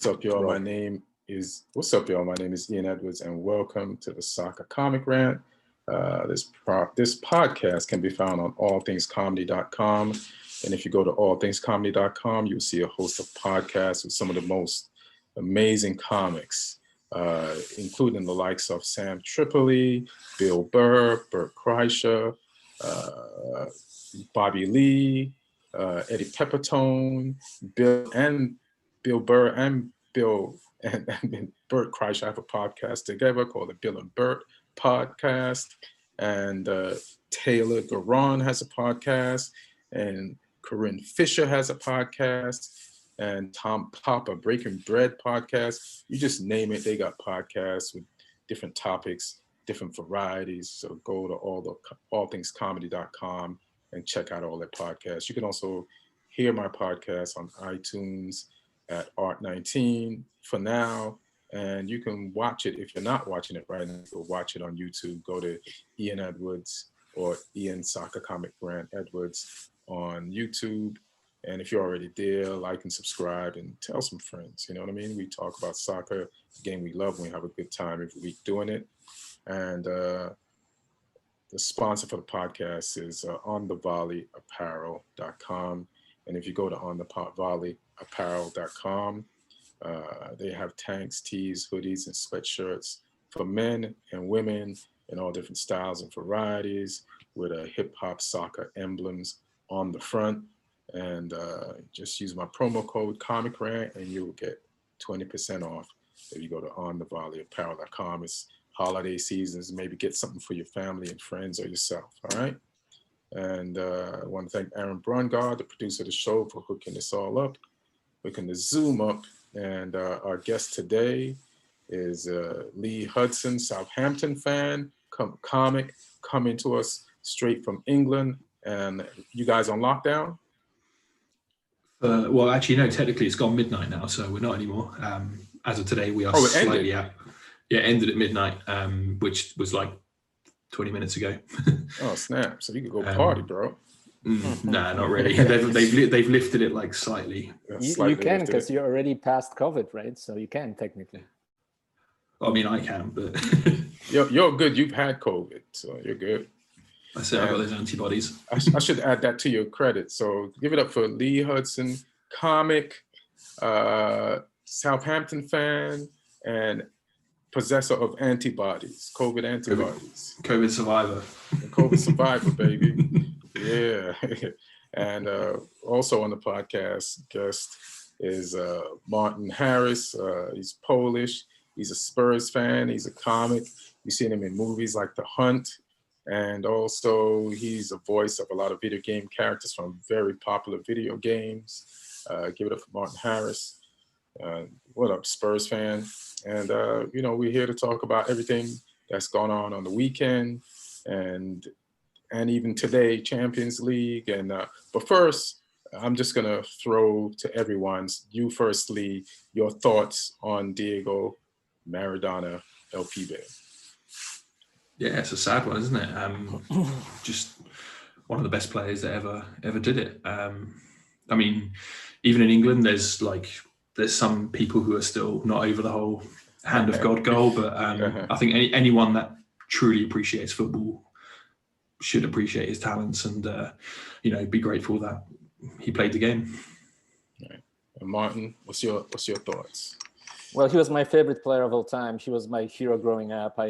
What's up, y'all? My name is Ian Edwards, and welcome to the Soccer Comic Rant. This podcast can be found on allthingscomedy.com, and if you go to allthingscomedy.com, you'll see a host of podcasts with some of the most amazing comics, including the likes of Sam Tripoli, Bill Burr, Bert Kreischer, Bobby Lee, Eddie Pepitone, Bill Burr and Bert Kreischer have a podcast together called the Bill and Bert Podcast. And Taylor Garon has a podcast. And Corinne Fisher has a podcast. And Tom Papa, Breaking Bread podcast. You just name it, they got podcasts with different topics, different varieties. So go to allthingscomedy.com and check out all their podcasts. You can also hear my podcast on iTunes at Art19 for now, and you can watch it if you're not watching it right now. Go watch it on YouTube. Go to Ian Edwards or Ian Soccer Comic Grant Edwards on YouTube, and if you're already there, like and subscribe and tell some friends. You know what I mean? We talk about soccer, a game we love, and we have a good time every week doing it. And the sponsor for the podcast is onthevolleyapparel.com. And if you go to onthevolleyapparel.com, they have tanks, tees, hoodies, and sweatshirts for men and women in all different styles and varieties with hip-hop soccer emblems on the front. And just use my promo code ComicRant and you will get 20% off if you go to onthevolleyapparel.com. It's holiday seasons, maybe get something for your family and friends or yourself, all right? And I want to thank Aaron Brungardt, the producer of the show, for hooking this all up, hooking the Zoom up. And our guest today is Lee Hudson, Southampton fan, comic, coming to us straight from England. And you guys on lockdown? Well, actually, no, technically it's gone midnight now, so we're not anymore. As of today, we are slightly out. Yeah, ended at midnight, which was like 20 minutes ago. Oh, snap. So you could go party, bro. Nah, not really. They've lifted it like slightly. You can, because you're already past COVID, right? So you can technically. I mean, I can, but... you're good. You've had COVID, so you're good. I said I got those antibodies. I should add that to your credit. So give it up for Lee Hudson, comic, Southampton fan, and possessor of antibodies, COVID antibodies. COVID survivor. COVID survivor, baby. Yeah. And also on the podcast guest is Martin Harris. He's Polish. He's a Spurs fan. He's a comic. You've seen him in movies like The Hunt. And also he's a voice of a lot of video game characters from very popular video games. Give it up for Martin Harris. What up, Spurs fan? And, we're here to talk about everything that's gone on the weekend and even today, Champions League. And but first, I'm just going to throw to everyone, you firstly, your thoughts on Diego Maradona El Pibe. Yeah, it's a sad one, isn't it? Just one of the best players that ever did it. I mean, even in England, there's some people who are still not over the whole hand of God goal, but I think anyone that truly appreciates football should appreciate his talents and be grateful that he played the game. Right. And Martin, what's your thoughts? Well, he was my favorite player of all time. He was my hero growing up. I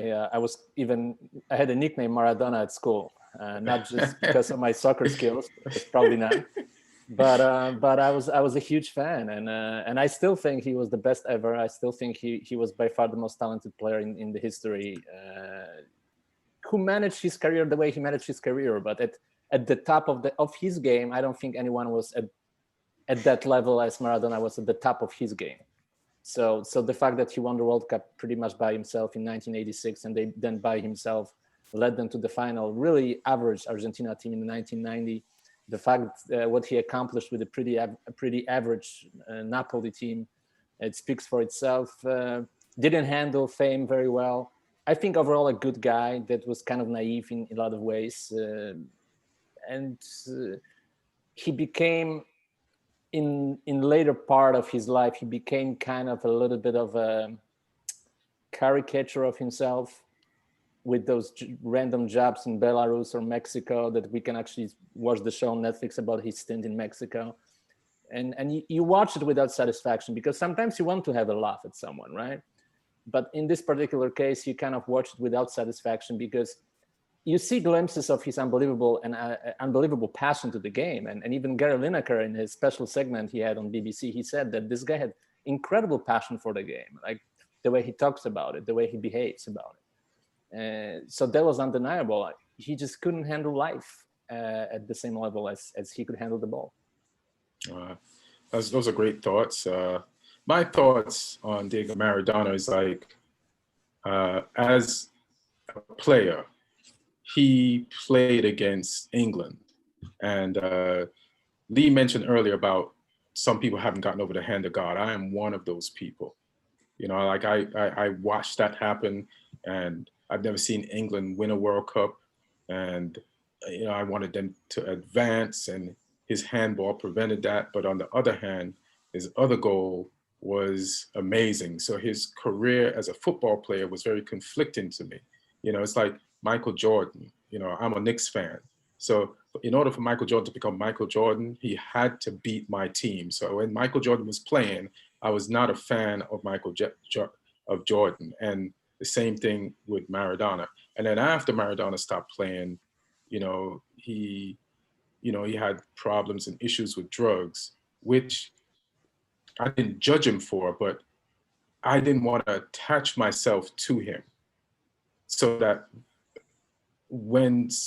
had a nickname Maradona at school, not just because of my soccer skills, probably not. But I was a huge fan, and I still think he was the best ever. I still think he was by far the most talented player in the history, who managed his career the way he managed his career. But at the top of his game, I don't think anyone was at that level as Maradona was at the top of his game. So the fact that he won the World Cup pretty much by himself in 1986, and they then by himself led them to the final, really average Argentina team in 1990. The fact what he accomplished with a pretty average Napoli team, it speaks for itself. Didn't handle fame very well. I think overall a good guy that was kind of naive in a lot of ways. And he became in later part of his life, he became kind of a little bit of a caricature of himself with those random jobs in Belarus or Mexico that we can actually watch the show on Netflix about his stint in Mexico. And you watch it without satisfaction because sometimes you want to have a laugh at someone, right? But in this particular case, you kind of watch it without satisfaction because you see glimpses of his unbelievable passion to the game. And even Gary Lineker, in his special segment he had on BBC, he said that this guy had incredible passion for the game, like the way he talks about it, the way he behaves about it. So that was undeniable. He just couldn't handle life at the same level as he could handle the ball. Those are great thoughts. My thoughts on Diego Maradona is like, as a player, he played against England. And Lee mentioned earlier about some people haven't gotten over the hand of God. I am one of those people. You know, like I watched that happen, and I've never seen England win a World Cup. And, you know, I wanted them to advance, and his handball prevented that. But on the other hand, his other goal was amazing. So his career as a football player was very conflicting to me. You know, it's like Michael Jordan. You know, I'm a Knicks fan. So in order for Michael Jordan to become Michael Jordan, he had to beat my team. So when Michael Jordan was playing, I was not a fan of of Jordan. And the same thing with Maradona. And then after Maradona stopped playing, you know, he had problems and issues with drugs, which I didn't judge him for, but I didn't want to attach myself to him, so that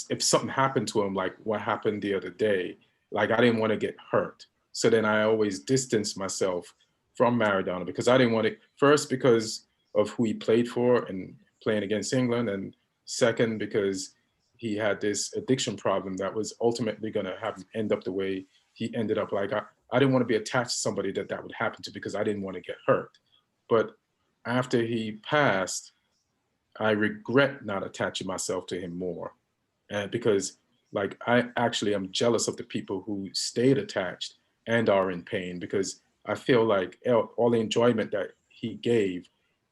if something happened to him, like what happened the other day, like I didn't want to get hurt. So then I always distanced myself from Maradona because I didn't want it, first because of who he played for and playing against England, and second because he had this addiction problem that was ultimately going to have him end up the way he ended up. Like I didn't want to be attached to somebody that would happen to because I didn't want to get hurt. But after he passed, I regret not attaching myself to him more. And because like I actually am jealous of the people who stayed attached and are in pain, because I feel like all the enjoyment that he gave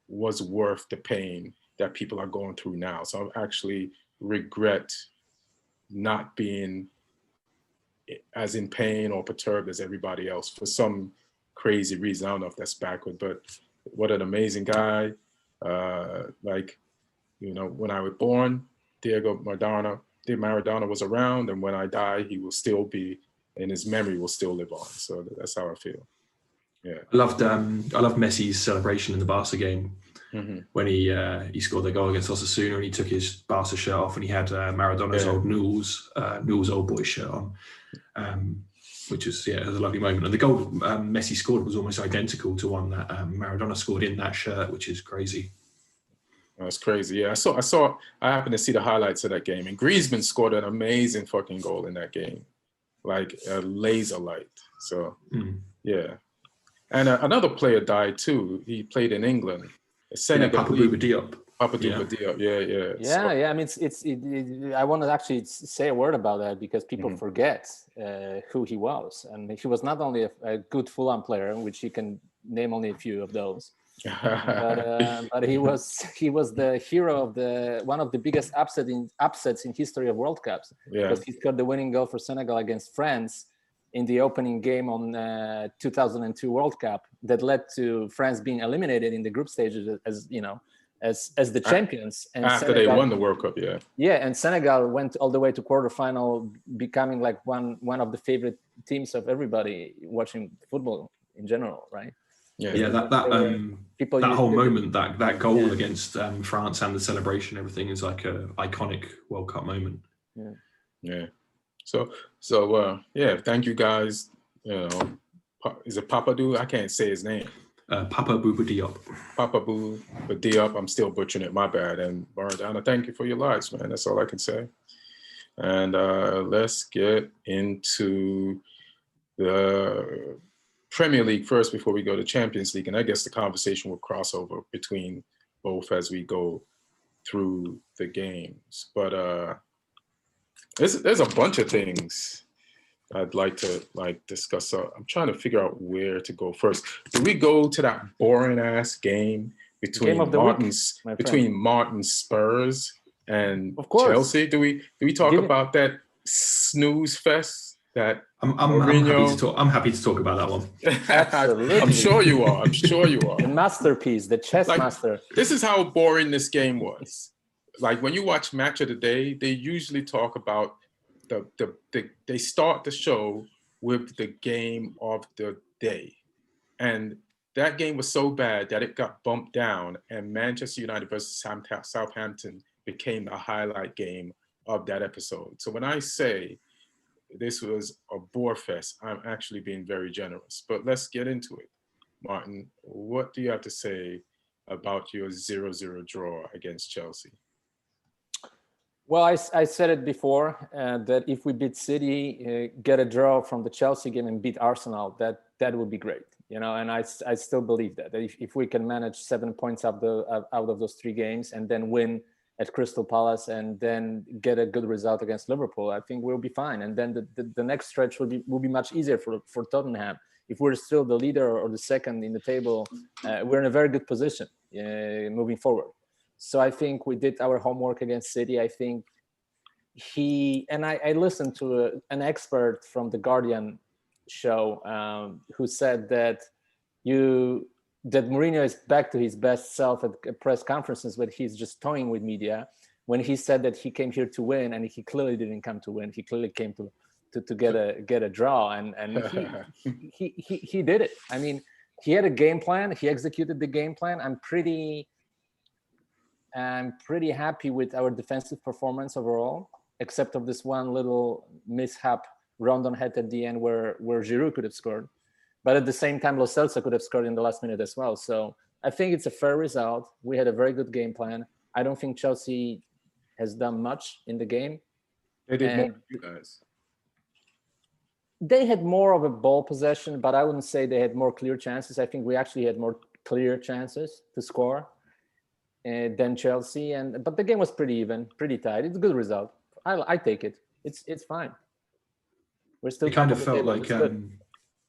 was worth the pain that people are going through now. So I actually regret not being as in pain or perturbed as everybody else for some crazy reason. I don't know if that's backward, but what an amazing guy. Like, you know, when I was born, Diego Maradona was around, and when I die, he will still be, and his memory will still live on. So that's how I feel. Yeah. I loved Messi's celebration in the Barca game when he scored the goal against Osasuna, and he took his Barca shirt off, and he had Maradona's old Newell's old boy shirt on, which is a lovely moment. And the goal Messi scored was almost identical to one that Maradona scored in that shirt, which is crazy. That's crazy. Yeah, I happened to see the highlights of that game, and Griezmann scored an amazing fucking goal in that game, like a laser light. So yeah. And another player died too. He played in England. Senegal. Papa Bouba Diop. Papa Bouba Diop. Yeah. I mean, I want to actually say a word about that because people forget who he was, and he was not only a good Fulham player, which you can name only a few of those, but he was the hero of one of the biggest upsets in history of World Cups. Yeah. Because he scored the winning goal for Senegal against France in the opening game on 2002 World Cup that led to France being eliminated in the group stages as the champions. And after Senegal, they won the World Cup, and Senegal went all the way to quarterfinal, becoming like one of the favorite teams of everybody watching football in general, right? That whole moment, that goal against France and the celebration, everything is like a iconic World Cup moment. Yeah. So thank you guys. You know, is it Papadou? I can't say his name. Papa Bouba Diop. Papa Bouba Diop. I'm still butchering it. My bad. And Maradona, thank you for your lives, man. That's all I can say. And let's get into the Premier League first before we go to Champions League. And I guess the conversation will cross over between both as we go through the games. But there's a bunch of things I'd like to discuss. I'm trying to figure out where to go first. Do we go to that boring ass game between Martin's Spurs and Chelsea? Do we talk about that snooze fest? That I'm happy to talk about that one. Absolutely. I'm sure you are. The masterpiece, the chess master. This is how boring this game was. Like when you watch Match of the Day, they usually talk about they start the show with the game of the day. And that game was so bad that it got bumped down, and Manchester United versus Southampton became the highlight game of that episode. So when I say this was a bore fest, I'm actually being very generous. But let's get into it. Martin, what do you have to say about your 0-0 draw against Chelsea? Well, I said it before that if we beat City, get a draw from the Chelsea game and beat Arsenal, that would be great. You know, and I still believe that if we can manage 7 points out of those 3 games and then win at Crystal Palace and then get a good result against Liverpool, I think we'll be fine. And then the next stretch will be much easier for Tottenham. If we're still the leader or the second in the table, we're in a very good position moving forward. So I think we did our homework against City. I think I listened to an expert from the Guardian show who said that Mourinho is back to his best self at press conferences, but he's just toying with media. When he said that he came here to win, and he clearly didn't come to win. He clearly came to get a draw, and he did it. I mean, he had a game plan. He executed the game plan. I'm pretty happy with our defensive performance overall, except of this one little mishap Rondon had at the end where Giroud could have scored. But at the same time, Lo Celso could have scored in the last minute as well. So I think it's a fair result. We had a very good game plan. I don't think Chelsea has done much in the game. They did more than you guys. They had more of a ball possession, but I wouldn't say they had more clear chances. I think we actually had more clear chances to score than Chelsea. But the game was pretty even, pretty tight. It's a good result. I take it. It's fine. We're still. It kind of felt like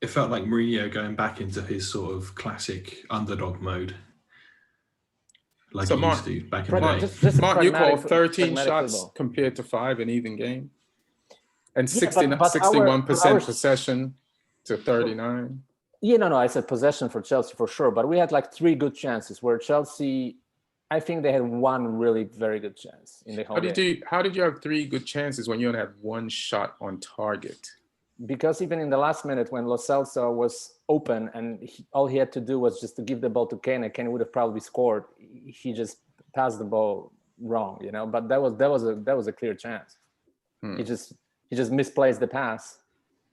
it felt like Mourinho going back into his sort of classic underdog mode, like he used to back in the day. Just Martin, you call 13 shots football compared to 5 an even game, and 61% possession to 39. Yeah, no, I said possession for Chelsea for sure, but we had like 3 good chances where Chelsea. I think they had 1 really very good chance in the whole game. How did you have 3 good chances when you only had 1 shot on target? Because even in the last minute when Lo Celso was open and all he had to do was just to give the ball to Kane, and Kane would have probably scored. He just passed the ball wrong, you know. But that was a clear chance. He just misplaced the pass.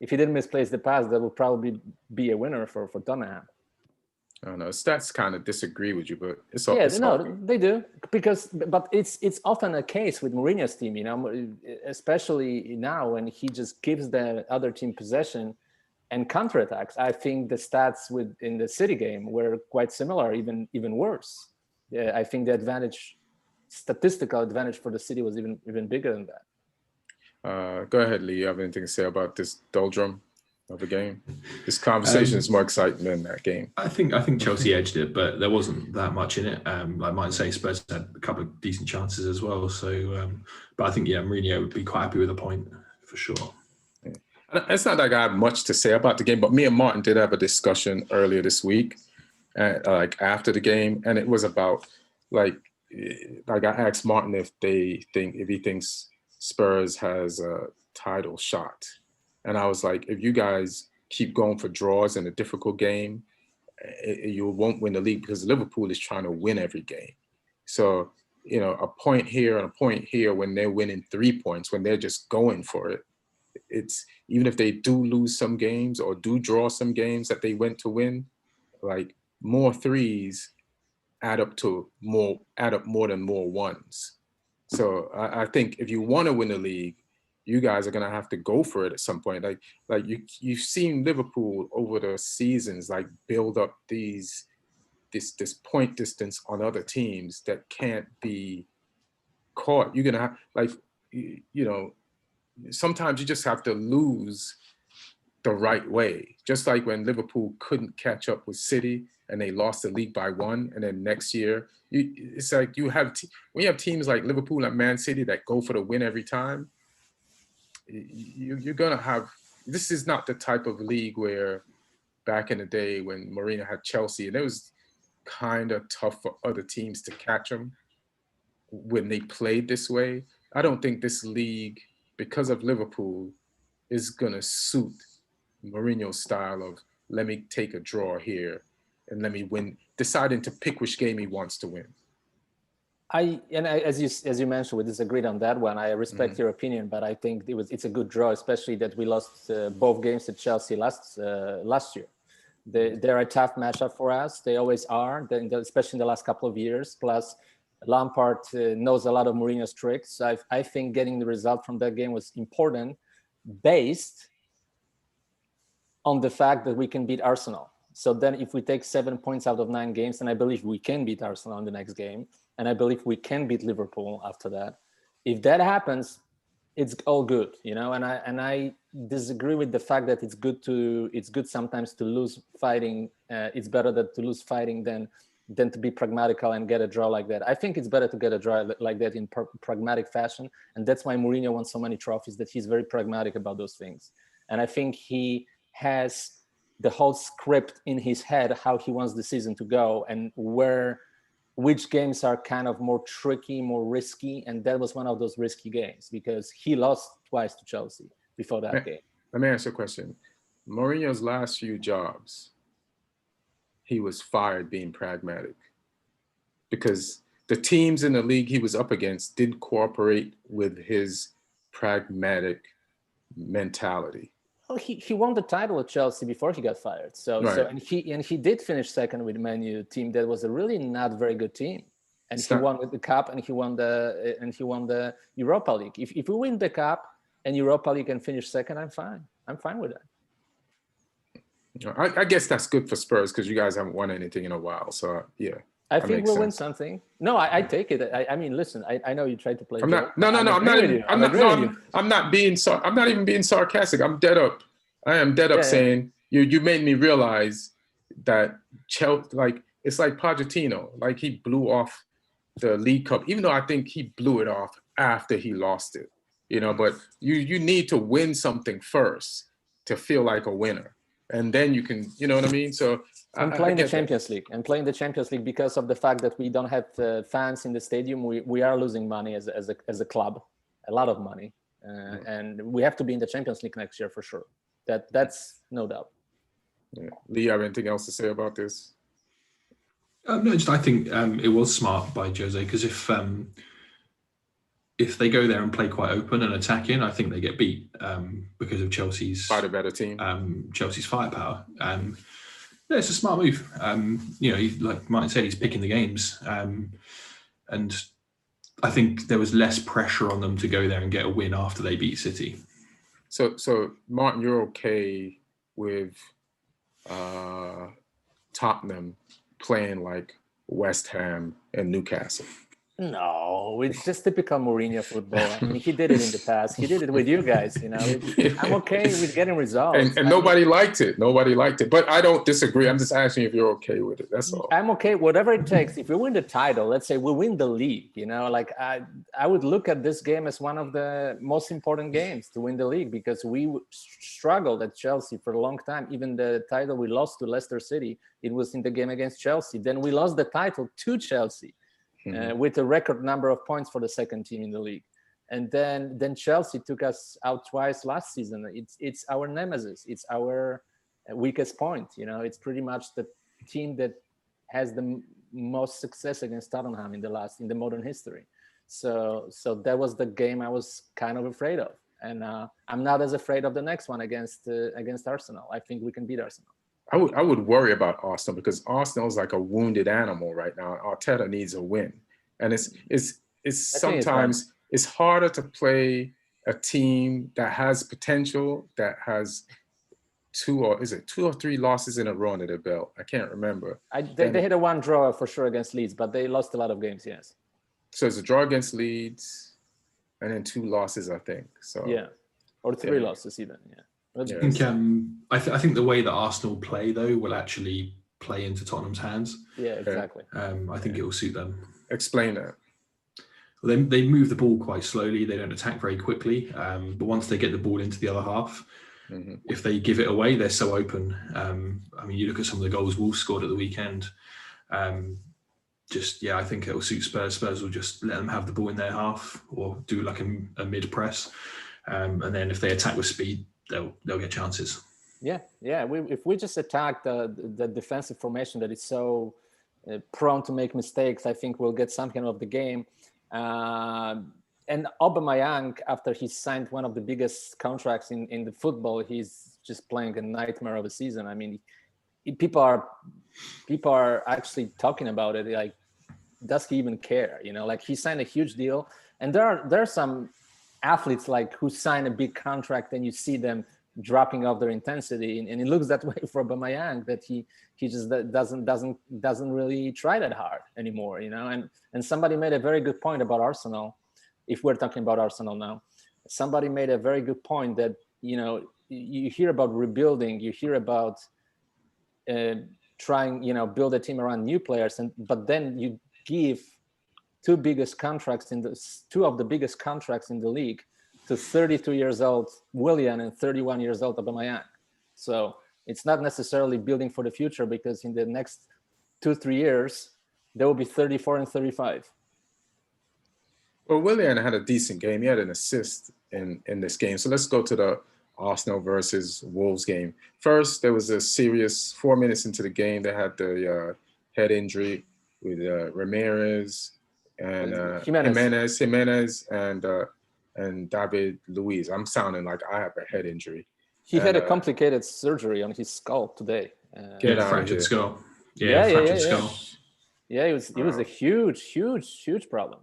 If he didn't misplace the pass, that would probably be a winner for Tottenham. I don't know. Stats kind of disagree with you, but it's all. Yeah, no, they do but it's often a case with Mourinho's team, you know, especially now when he just gives the other team possession and counterattacks. I think the stats in the City game were quite similar, even worse. Yeah, I think the statistical advantage for the City was even bigger than that. Go ahead, Lee. You have anything to say about this doldrum of the game? This conversation is more exciting than that game. I think Chelsea edged it, but there wasn't that much in it. I might say Spurs had a couple of decent chances as well. So, but I think Mourinho would be quite happy with a point for sure. Yeah. It's not like I have much to say about the game, but me and Martin did have a discussion earlier this week, like after the game, and it was about like I asked Martin if he thinks Spurs has a title shot. And I was like, if you guys keep going for draws in a difficult game, you won't win the league because Liverpool is trying to win every game. So, you know, a point here and a point here when they're winning 3 points, when they're just going for it, it's even if they do lose some games or do draw some games that they went to win, like more threes add up more than more ones. So I think if you want to win the league, you guys are going to have to go for it at some point. Like you've seen Liverpool over the seasons, like build up this point distance on other teams that can't be caught. You're going to have, like, you know, sometimes you just have to lose the right way. Just like when Liverpool couldn't catch up with City and they lost the league by 1, and then next year, it's like when you have teams like Liverpool and Man City that go for the win every time, you're going to have, this is not the type of league where back in the day when Mourinho had Chelsea, and it was kind of tough for other teams to catch them when they played this way. I don't think this league, because of Liverpool, is going to suit Mourinho's style of let me take a draw here and let me win, deciding to pick which game he wants to win. As you mentioned, we disagreed on that one. I respect your opinion, but I think it's a good draw, especially that we lost both games to Chelsea last year. They're a tough matchup for us. They always are, especially in the last couple of years. Plus, Lampard knows a lot of Mourinho's tricks. So I think getting the result from that game was important, based on the fact that we can beat Arsenal. So then if we take 7 points out of 9 games, and I believe we can beat Arsenal in the next game, and I believe we can beat Liverpool after that. If that happens, it's all good, you know. And I disagree with the fact that it's good sometimes to lose fighting. It's better to lose fighting than to be pragmatical and get a draw like that. I think it's better to get a draw like that in pragmatic fashion, and that's why Mourinho won so many trophies. That he's very pragmatic about those things, and I think he has the whole script in his head how he wants the season to go and which games are kind of more tricky, more risky, and that was one of those risky games because he lost twice to Chelsea before that game. Let me ask you a question. Mourinho's last few jobs, he was fired being pragmatic because the teams in the league he was up against didn't cooperate with his pragmatic mentality. Well, he won the title at Chelsea before he got fired. And he did finish second with Man U team that was a really not very good team. And he won with the cup and he won the Europa League. If we win the cup and Europa League and finish second, I'm fine. I'm fine with that. I guess that's good for Spurs because you guys haven't won anything in a while. So yeah. I think we'll win something. No, I take it. I mean, listen. I know you tried to play. I'm not even being sarcastic. I'm dead up. I am dead up saying you made me realize that Chelsea, like it's like Pochettino, like he blew off the League Cup, even though I think he blew it off after he lost it. You know, but you need to win something first to feel like a winner, and then you can, you know what I mean. So. And playing the Champions League because of the fact that we don't have fans in the stadium, we are losing money as a club, a lot of money, and we have to be in the Champions League next year for sure. That's no doubt. Yeah. Lee, you have anything else to say about this? No, just I think it was smart by Jose because if they go there and play quite open and attacking, I think they get beat because of Chelsea's by the better team, Chelsea's firepower. Yeah, it's a smart move. Like Martin said, he's picking the games. And I think there was less pressure on them to go there and get a win after they beat City. So Martin, you're okay with Tottenham playing like West Ham and Newcastle? No, it's just typical Mourinho football. I mean, he did it in the past. He did it with you guys, you know. I'm okay with getting results. And nobody liked it. Nobody liked it. But I don't disagree. I'm just asking if you're okay with it. That's all. I'm okay. Whatever it takes. If we win the title, let's say we win the league, you know, like I would look at this game as one of the most important games to win the league because we struggled at Chelsea for a long time. Even the title we lost to Leicester City, it was in the game against Chelsea. Then we lost the title to Chelsea. With a record number of points for the second team in the league. And then Chelsea took us out twice last season. It's our nemesis. It's our weakest point. You know, it's pretty much the team that has the most success against Tottenham in the modern history. So that was the game I was kind of afraid of. And I'm not as afraid of the next one against Arsenal. I think we can beat Arsenal. I would worry about Arsenal because Arsenal is like a wounded animal right now. Arteta needs a win, and it's sometimes it's harder to play a team that has potential, that has two or three losses in a row under their belt. I can't remember. They had a one draw for sure against Leeds, but they lost a lot of games. Yes. So it's a draw against Leeds, and then 2 losses, I think. So yeah, or 3 losses even. Yeah. Let's Yeah. I think I think the way that Arsenal play though will actually play into Tottenham's hands. Yeah, exactly. I think it will suit them. Explain that. Well, they move the ball quite slowly. They don't attack very quickly. But once they get the ball into the other half, if they give it away, they're so open. I mean, you look at some of the goals Wolves scored at the weekend. I think it will suit Spurs. Spurs will just let them have the ball in their half or do like a mid press, and then if they attack with speed, they'll get chances. Yeah. If we just attack the defensive formation that is so prone to make mistakes, I think we'll get something of the game. And Aubameyang, after he signed one of the biggest contracts in the football, he's just playing a nightmare of a season. I mean, people are actually talking about it. Like, does he even care? Like, he signed a huge deal, and there are some athletes like who sign a big contract and you see them dropping off their intensity, and it looks that way for Aubameyang, that he just doesn't really try that hard anymore. And somebody made a very good point about Arsenal. If we're talking about Arsenal now, somebody made a very good point that you hear about rebuilding, you hear about trying build a team around new players, but then you give two of the biggest contracts in the league to 32 years old Willian and 31 years old Aubameyang. So it's not necessarily building for the future, because in the next 2-3 years they will be 34 and 35. Well, Willian had a decent game. He had an assist in this game. So let's go to the Arsenal versus Wolves game. First, there was a serious 4 minutes into the game. They had the head injury with Ramirez and Jimenez and David Luiz. I'm sounding like I have a head injury. He had a complicated surgery on his skull today. Fractured skull. Fractured skull. Yeah, it was a huge problem.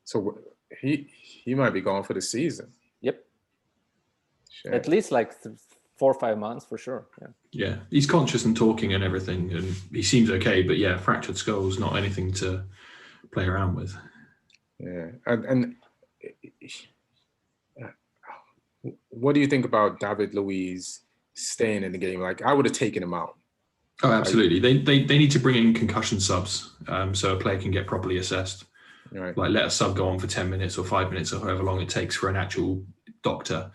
So he might be gone for the season. Yep. Shit. At least like 4 or 5 months for sure. Yeah, he's conscious and talking and everything, and he seems okay. But yeah, fractured skull's not anything to play around with. Yeah, and what do you think about David Luiz staying in the game? Like, I would have taken him out. Oh, absolutely. They need to bring in concussion subs, so a player can get properly assessed. Right. Like, let a sub go on for 10 minutes or 5 minutes or however long it takes for an actual doctor.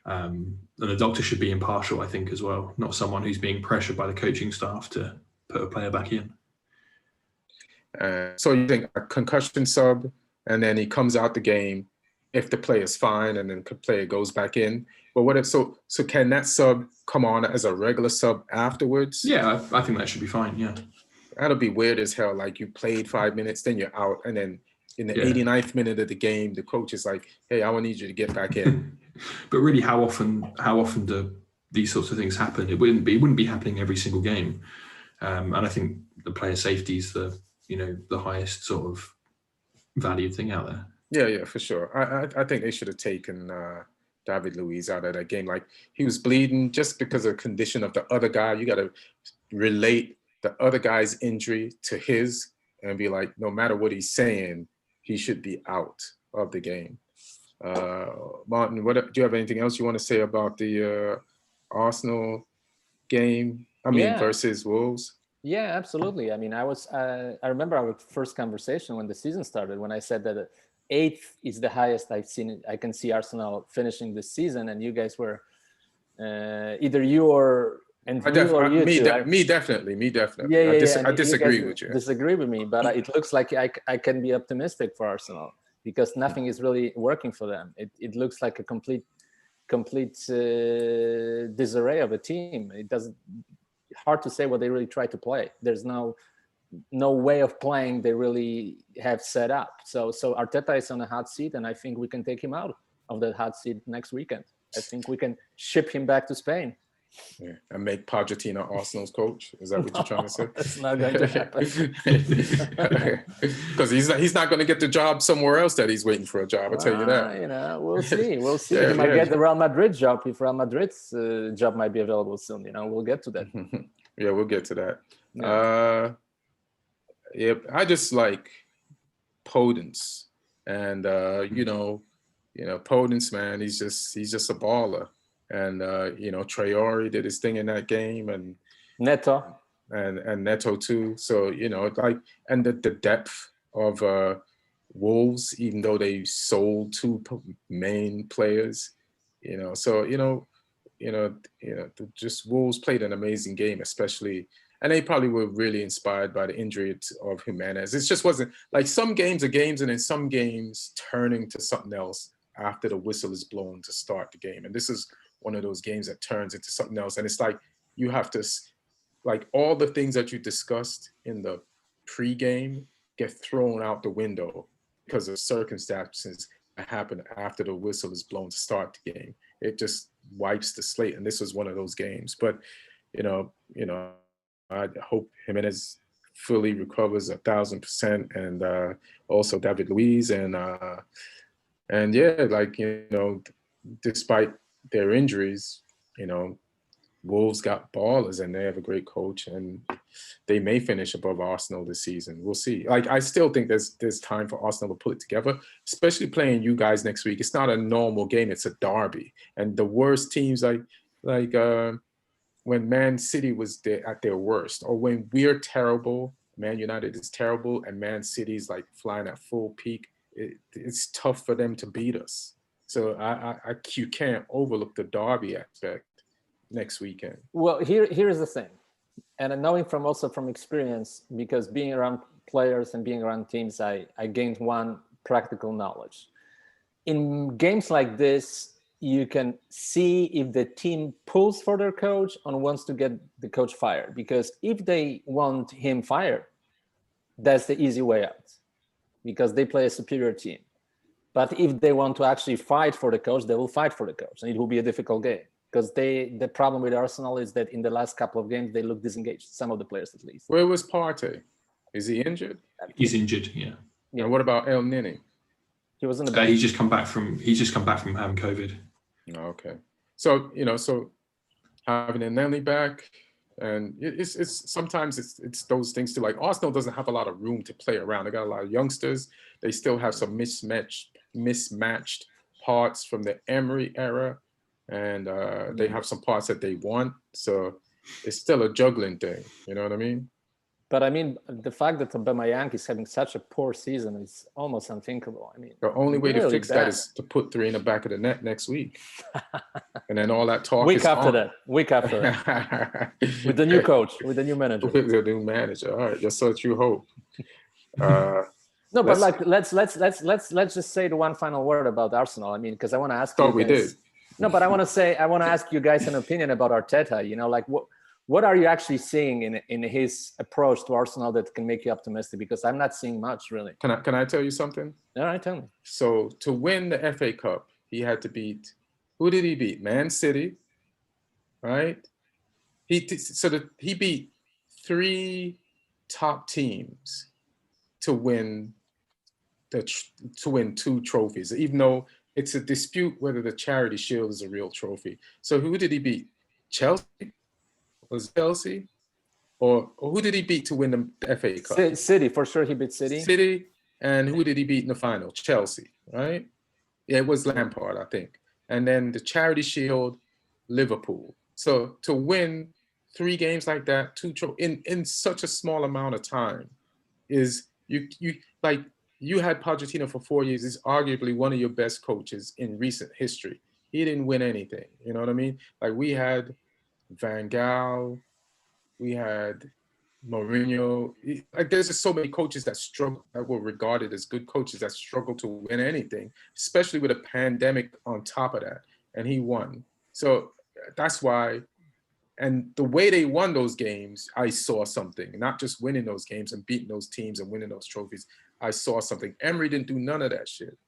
And the doctor should be impartial, I think, as well. Not someone who's being pressured by the coaching staff to put a player back in. So you think a concussion sub, and then he comes out the game if the player's fine, and then the player goes back in. But what if so can that sub come on as a regular sub afterwards? Yeah, I think that should be fine. Yeah. That'll be weird as hell. Like, you played 5 minutes, then you're out, and then in the 89th minute of the game, the coach is like, "Hey, I need you to get back in." But really, how often do these sorts of things happen? It wouldn't be happening every single game. And I think the player safety is the highest sort of valued thing out there. Yeah, for sure. I think they should have taken David Luiz out of that game. Like, he was bleeding just because of the condition of the other guy. You got to relate the other guy's injury to his and be like, no matter what he's saying, he should be out of the game. Martin, do you have anything else you want to say about the Arsenal game? Versus Wolves? Yeah, absolutely. I mean, I remember our first conversation when the season started, when I said that 8th is the highest I can see Arsenal finishing this season, and you guys were either you or you two. Me definitely. Yeah. I disagree with you. Disagree with me, but it looks like I can be optimistic for Arsenal, because nothing is really working for them. It looks like a complete disarray of a team. Hard to say what they really try to play. There's no way of playing they really have set up. So Arteta is on a hot seat, and I think we can take him out of that hot seat next weekend. I think we can ship him back to Spain. Yeah, and make Pochettino Arsenal's coach. Is that what you're trying to say? That's not going to happen. Because he's not going to get the job somewhere else that he's waiting for a job. I'll tell you that. We'll see. He might get the Real Madrid job if Real Madrid's job might be available soon. We'll get to that. Yeah, we'll get to that. Yeah. I just like Podence, and Podence, man, he's just a baller. and Traore did his thing in that game, and Neto. and Neto too. So and the depth of Wolves, even though they sold two main players, just Wolves played an amazing game, especially, and they probably were really inspired by the injury of Jimenez. It just wasn't like some games are games, and then some games turning to something else after the whistle is blown to start the game. And this is one of those games that turns into something else. And it's like you have to, like, all the things that you discussed in the pregame get thrown out the window because of circumstances that happen after the whistle is blown to start the game. It just wipes the slate, and this was one of those games. But I hope Jimenez fully recovers 1,000%, and also David Luiz, and despite their injuries, Wolves got ballers, and they have a great coach, and they may finish above Arsenal this season. We'll see. Like, I still think there's time for Arsenal to put it together, especially playing you guys next week. It's not a normal game; it's a derby, and the worst teams like when Man City was at their worst, or when we're terrible, Man United is terrible, and Man City's like flying at full peak. It's tough for them to beat us. So you can't overlook the derby aspect next weekend. Well, here's the thing, and knowing from experience, because being around players and being around teams, I gained one practical knowledge. In games like this, you can see if the team pulls for their coach and wants to get the coach fired, because if they want him fired, that's the easy way out, because they play a superior team. But if they want to actually fight for the coach, they will fight for the coach, and it will be a difficult game. Because the problem with Arsenal is that in the last couple of games, they look disengaged, some of the players at least. Where was Partey? Is he injured? He's injured, yeah. And what about El Nini? He was in the bench. He's just come back from having COVID. Okay. So, so having El Nini back, and it's sometimes it's those things too. Like, Arsenal doesn't have a lot of room to play around. They got a lot of youngsters. They still have some mismatched parts from the Emery era. And they have some parts that they want, so it's still a juggling thing. You know what I mean? But I mean, the fact that Aubameyang is having such a poor season is almost unthinkable. I mean, the only way really to fix that is to put 3 in the back of the net next week, and then all that talk week after that, with the new coach, with the new manager, with the new manager. All right, just so that you hope. No, but let's just say the one final word about Arsenal. I mean, because I want to ask you. We did. No, but I want to ask you guys an opinion about Arteta. Like, what are you actually seeing in his approach to Arsenal that can make you optimistic? Because I'm not seeing much, really. Can I tell you something? All right, tell me. So to win the FA Cup, he had to beat, who did he beat? Man City, right? He beat 3 top teams to win 2 trophies, even though it's a dispute whether the Charity Shield is a real trophy. So who did he beat? Chelsea? Was it Chelsea? Or who did he beat to win the FA Cup? City, for sure he beat City. City, and who did he beat in the final? Chelsea, right? Yeah, it was Lampard, I think. And then the Charity Shield, Liverpool. So to win 3 games like that, 2 in such a small amount of time, is you had Pochettino for 4 years. He's arguably one of your best coaches in recent history. He didn't win anything. You know what I mean? Like, we had Van Gaal, we had Mourinho. Like, there's just so many coaches that struggle, that were regarded as good coaches, that struggle to win anything, especially with a pandemic on top of that. And he won. So that's why. And the way they won those games, I saw something. Not just winning those games and beating those teams and winning those trophies. I saw something. Emery didn't do none of that shit,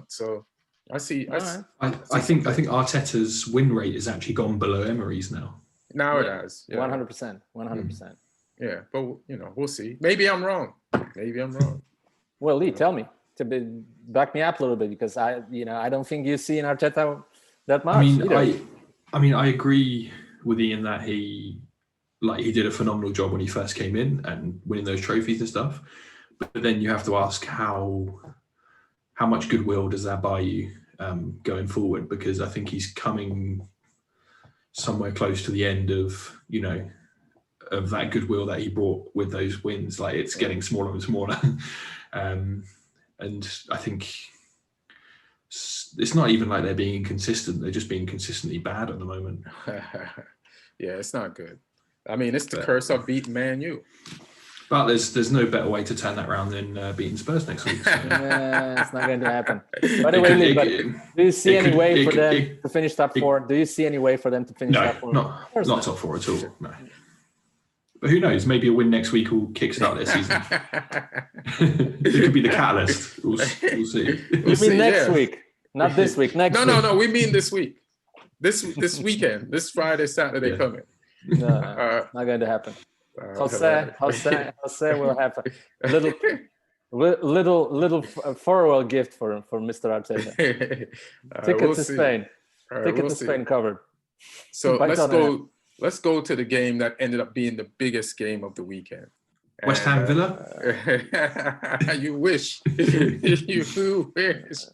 So I see. I think Arteta's win rate has actually gone below Emery's now. Now it has. 100%. 100%. Yeah, but we'll see. Maybe I'm wrong. Well, Lee, tell me back me up a little bit, because I don't think you see in Arteta that much. I agree with Ian that he did a phenomenal job when he first came in and winning those trophies and stuff. But then you have to ask how much goodwill does that buy you going forward, because I think he's coming somewhere close to the end of, of that goodwill that he brought with those wins. Like, it's getting smaller and smaller. And I think it's not even like they're being inconsistent. They're just being consistently bad at the moment. Yeah, it's not good. I mean, it's the curse of beating Man U. But there's no better way to turn that around than beating Spurs next week. So. It's not going to happen. By the way, do you see any way for them to finish top four? Do you see any way for them to finish top four? Not top four at all. No. But who knows? Maybe a win next week will kickstart their season. It could be the catalyst. We'll see. You mean next week? Not this week. Next week. No. We mean this week. This weekend. This Friday, Saturday coming. No, not going to happen. Jose will have a little farewell gift for Mr. Arteta. Ticket to Spain. Ticket to Spain covered. So let's go to the game that ended up being the biggest game of the weekend. West Ham Villa? You wish. You wish.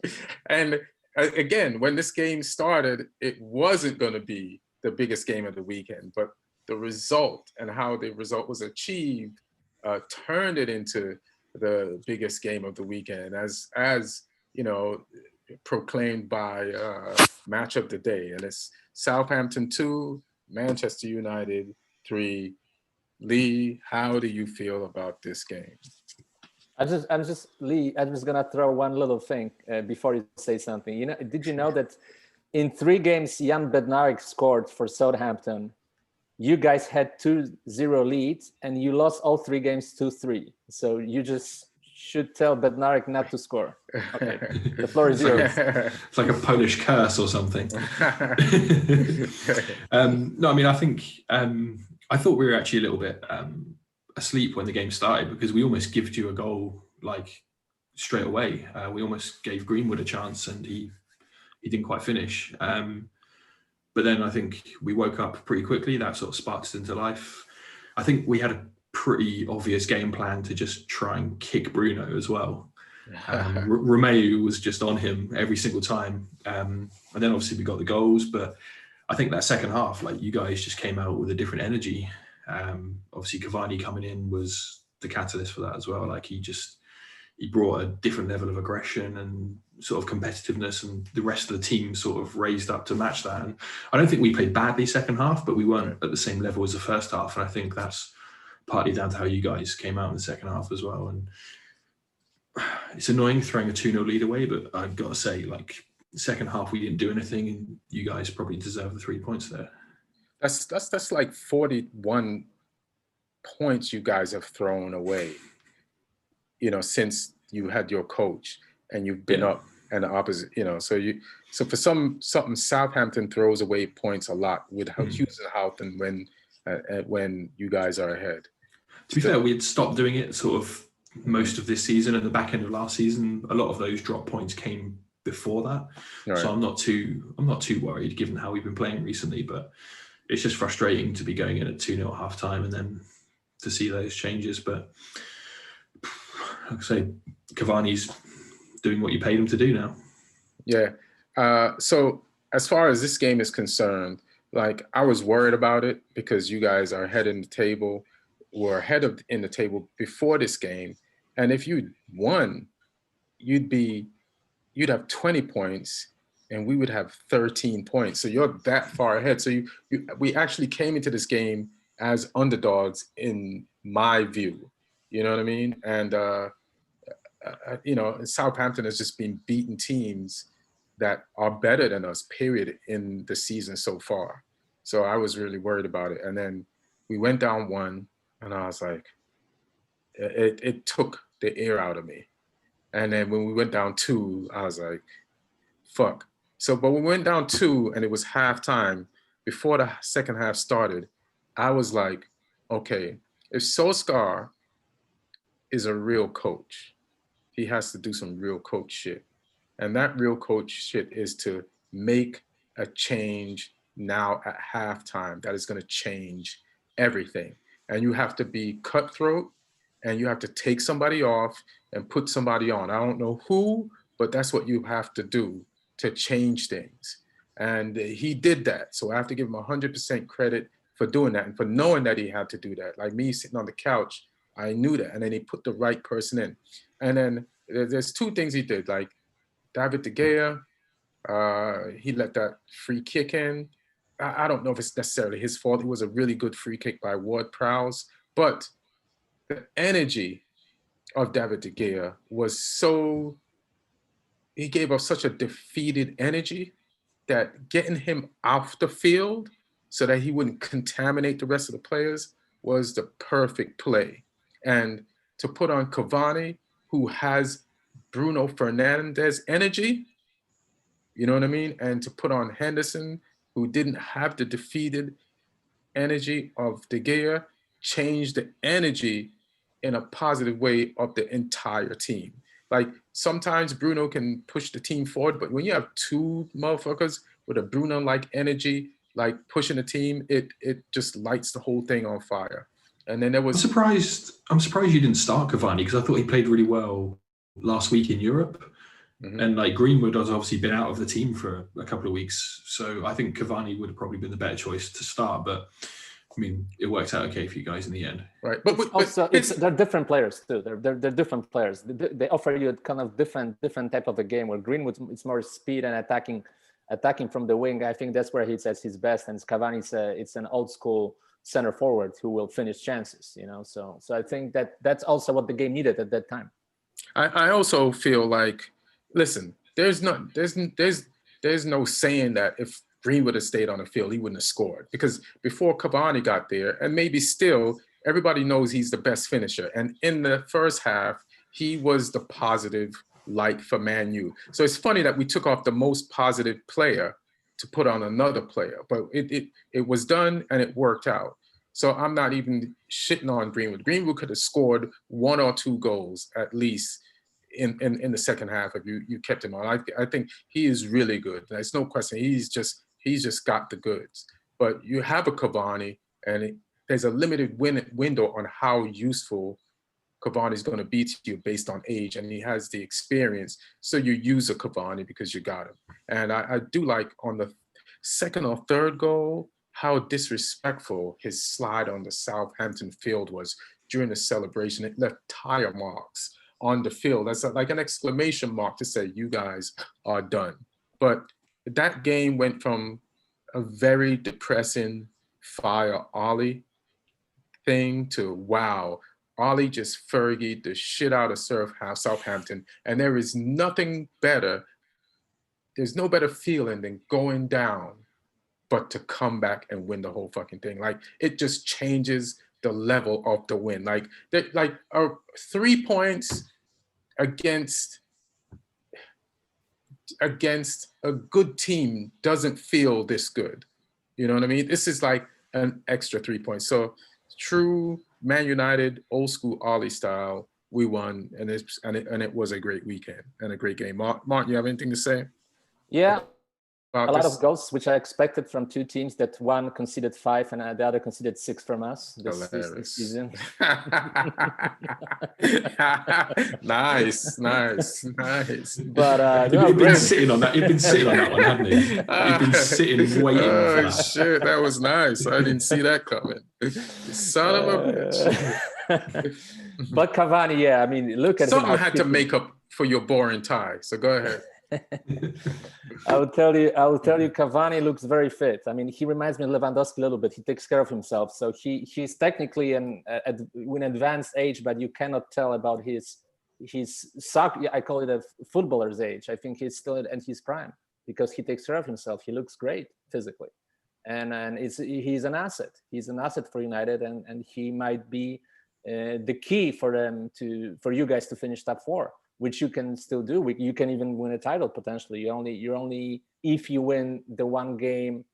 And again, when this game started, it wasn't going to be the biggest game of the weekend, but the result and how the result was achieved turned it into the biggest game of the weekend, as proclaimed by Match of the Day. And it's Southampton 2, Manchester United 3. Lee, how do you feel about this game? I'm just gonna throw one little thing before you say something. Did you know that in 3 games Jan Bednarik scored for Southampton? You guys had 2-0 leads, and you lost all 3 games 2-3. So you just should tell Bednarik not to score. Okay, the floor is yours. It's like a Polish curse or something. No, I mean, I think I thought we were actually a little bit asleep when the game started, because we almost gifted you a goal like straight away. We almost gave Greenwood a chance, and he didn't quite finish. But then I think we woke up pretty quickly. That sort of sparked us into life. I think we had a pretty obvious game plan to just try and kick Bruno as well. Romeu was just on him every single time. And then obviously we got the goals. But I think that second half, like, you guys just came out with a different energy. Obviously Cavani coming in was the catalyst for that as well. Like, he brought a different level of aggression and sort of competitiveness, and the rest of the team sort of raised up to match that. And I don't think we played badly second half, but we weren't at the same level as the first half. And I think that's partly down to how you guys came out in the second half as well. And it's annoying throwing a 2-0 lead away, but I've got to say, like, second half we didn't do anything, and you guys probably deserve the 3 points there. That's like 41 points you guys have thrown away, since you had your coach and you've been up and the opposite, so for something Southampton throws away points a lot with Hudson when you guys are ahead. To be fair, we had stopped doing it sort of most of this season. At the back end of last season, a lot of those drop points came before that. Right. So I'm not too worried given how we've been playing recently, but it's just frustrating to be going in at 2-0 at half time and then to see those changes. But like I say, Cavani's doing what you paid him to do now. Yeah. So as far as this game is concerned, like, I was worried about it because you guys are ahead in the table, were ahead in the table before this game. And if you won, you'd have 20 points and we would have 13 points. So you're that far ahead. So we actually came into this game as underdogs in my view. You know what I mean? And, Southampton has just been beating teams that are better than us, period, in the season so far. So I was really worried about it. And then we went down 1, and I was like, it took the air out of me. And then when we went down 2, I was like, fuck. So, but we went down 2, and it was halftime. Before the second half started, I was like, okay, if Solskjaer is a real coach, he has to do some real coach shit. And that real coach shit is to make a change now at halftime that is going to change everything. And you have to be cutthroat, and you have to take somebody off and put somebody on. I don't know who, but that's what you have to do to change things. And he did that. So I have to give him 100% credit for doing that and for knowing that he had to do that. Like me sitting on the couch, I knew that. And then he put the right person in. And then there's two things he did. Like David De Gea, he let that free kick in. I don't know if it's necessarily his fault. It was a really good free kick by Ward-Prowse. But the energy of David De Gea was so, he gave us such a defeated energy that getting him off the field so that he wouldn't contaminate the rest of the players was the perfect play. And to put on Cavani, who has Bruno Fernandes energy, you know what I mean? And to put on Henderson, who didn't have the defeated energy of De Gea, changed the energy in a positive way of the entire team. Like sometimes Bruno can push the team forward, but when you have two motherfuckers with a Bruno-like energy, like pushing the team, it just lights the whole thing on fire. And then there was... I'm surprised you didn't start Cavani, because I thought he played really well last week in Europe. Mm-hmm. And like Greenwood has obviously been out of the team for a couple of weeks. So I think Cavani would have probably been the better choice to start. But I mean, it worked out okay for you guys in the end. Right. But also, they're different players too. They're different players. They offer you a kind of different type of a game, where Greenwood, it's more speed and attacking from the wing. I think that's where he's at his best. And Cavani, it's an old school center forward who will finish chances, you know. So I think that's also what the game needed at that time. I also feel like, listen, there's no saying that if Green would have stayed on the field, he wouldn't have scored, because before Cavani got there, and maybe still, everybody knows he's the best finisher. And in the first half, he was the positive light for Man U. So it's funny that we took off the most positive player to put on another player, but it was done and it worked out. So I'm not even shitting on Greenwood. Greenwood could have scored 1 or 2 goals at least in the second half if you kept him on. I think he is really good. There's no question. He's just got the goods. But you have a Cavani, and there's a limited window on how useful Cavani is going to be to you based on age, and he has the experience. So you use a Cavani because you got him. And I do like on the second or third goal, how disrespectful his slide on the Southampton field was during the celebration. It left tire marks on the field. That's like an exclamation mark to say, you guys are done. But that game went from a very depressing fire Ollie thing to, wow, Ollie just Fergied the shit out of Southampton. And there is nothing better. There's no better feeling than going down, but to come back and win the whole fucking thing. Like, it just changes the level of the win. Like 3 points against a good team doesn't feel this good. You know what I mean? This is like an extra 3 points. So true Man United, old school Ollie style, we won, and it was a great weekend and a great game. Martin, you have anything to say? Yeah. A lot of goals, which I expected from two teams that one conceded 5 and the other conceded 6 from us this season. Nice. But you've been sitting on that. You've been sitting on that one, haven't you? You've been sitting waiting. Oh shit, that was nice. I didn't see that coming. Son of a bitch. But Cavani, yeah, I mean, look at something had to make up for your boring tie. So go ahead. I will tell you, Cavani looks very fit. I mean, he reminds me of Lewandowski a little bit. He takes care of himself. So he's technically in advanced age, but you cannot tell about his soccer. I call it a footballer's age. I think he's still in his prime because he takes care of himself. He looks great physically, and he's an asset. He's an asset for United, and he might be the key for you guys to finish top 4. Which you can still do. You can even win a title potentially. You're only if you win the one game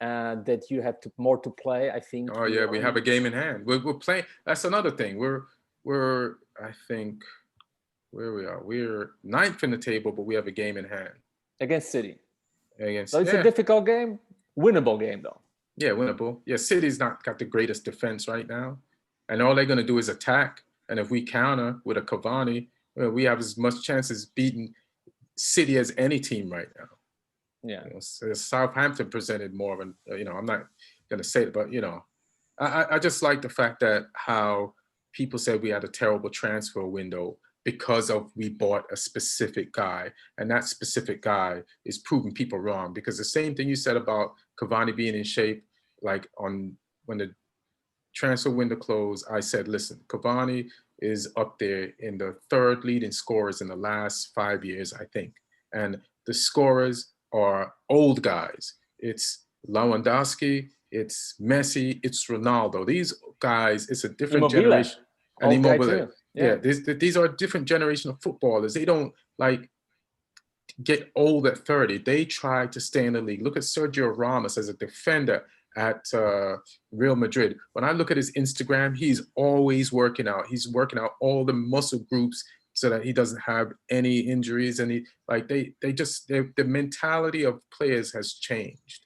that you have more to play. I think. Oh yeah, we have a game in hand. We're playing. That's another thing. We're I think where we are. We're 9th in the table, but we have a game in hand against City. So it's a difficult game, winnable game though. Yeah, winnable. Yeah, City's not got the greatest defense right now, and all they're gonna do is attack. And if we counter with a Cavani, we have as much chance as beating City as any team right now. Yeah. So Southampton presented more of an, I'm not going to say it, but, I just like the fact that how people said we had a terrible transfer window because we bought a specific guy, and that specific guy is proving people wrong, because the same thing you said about Cavani being in shape, like when the transfer window closed, I said, listen, Cavani is up there in the third leading scorers in the last 5 years, I think. And the scorers are old guys. It's Lewandowski, it's Messi, it's Ronaldo. These guys, it's a different generation. And Immobile. Yeah, these are different generation of footballers. They don't get old at 30. They try to stay in the league. Look at Sergio Ramos as a defender at Real Madrid. When I look at his Instagram, he's always working out. He's working out all the muscle groups so that he doesn't have any injuries. And the mentality of players has changed.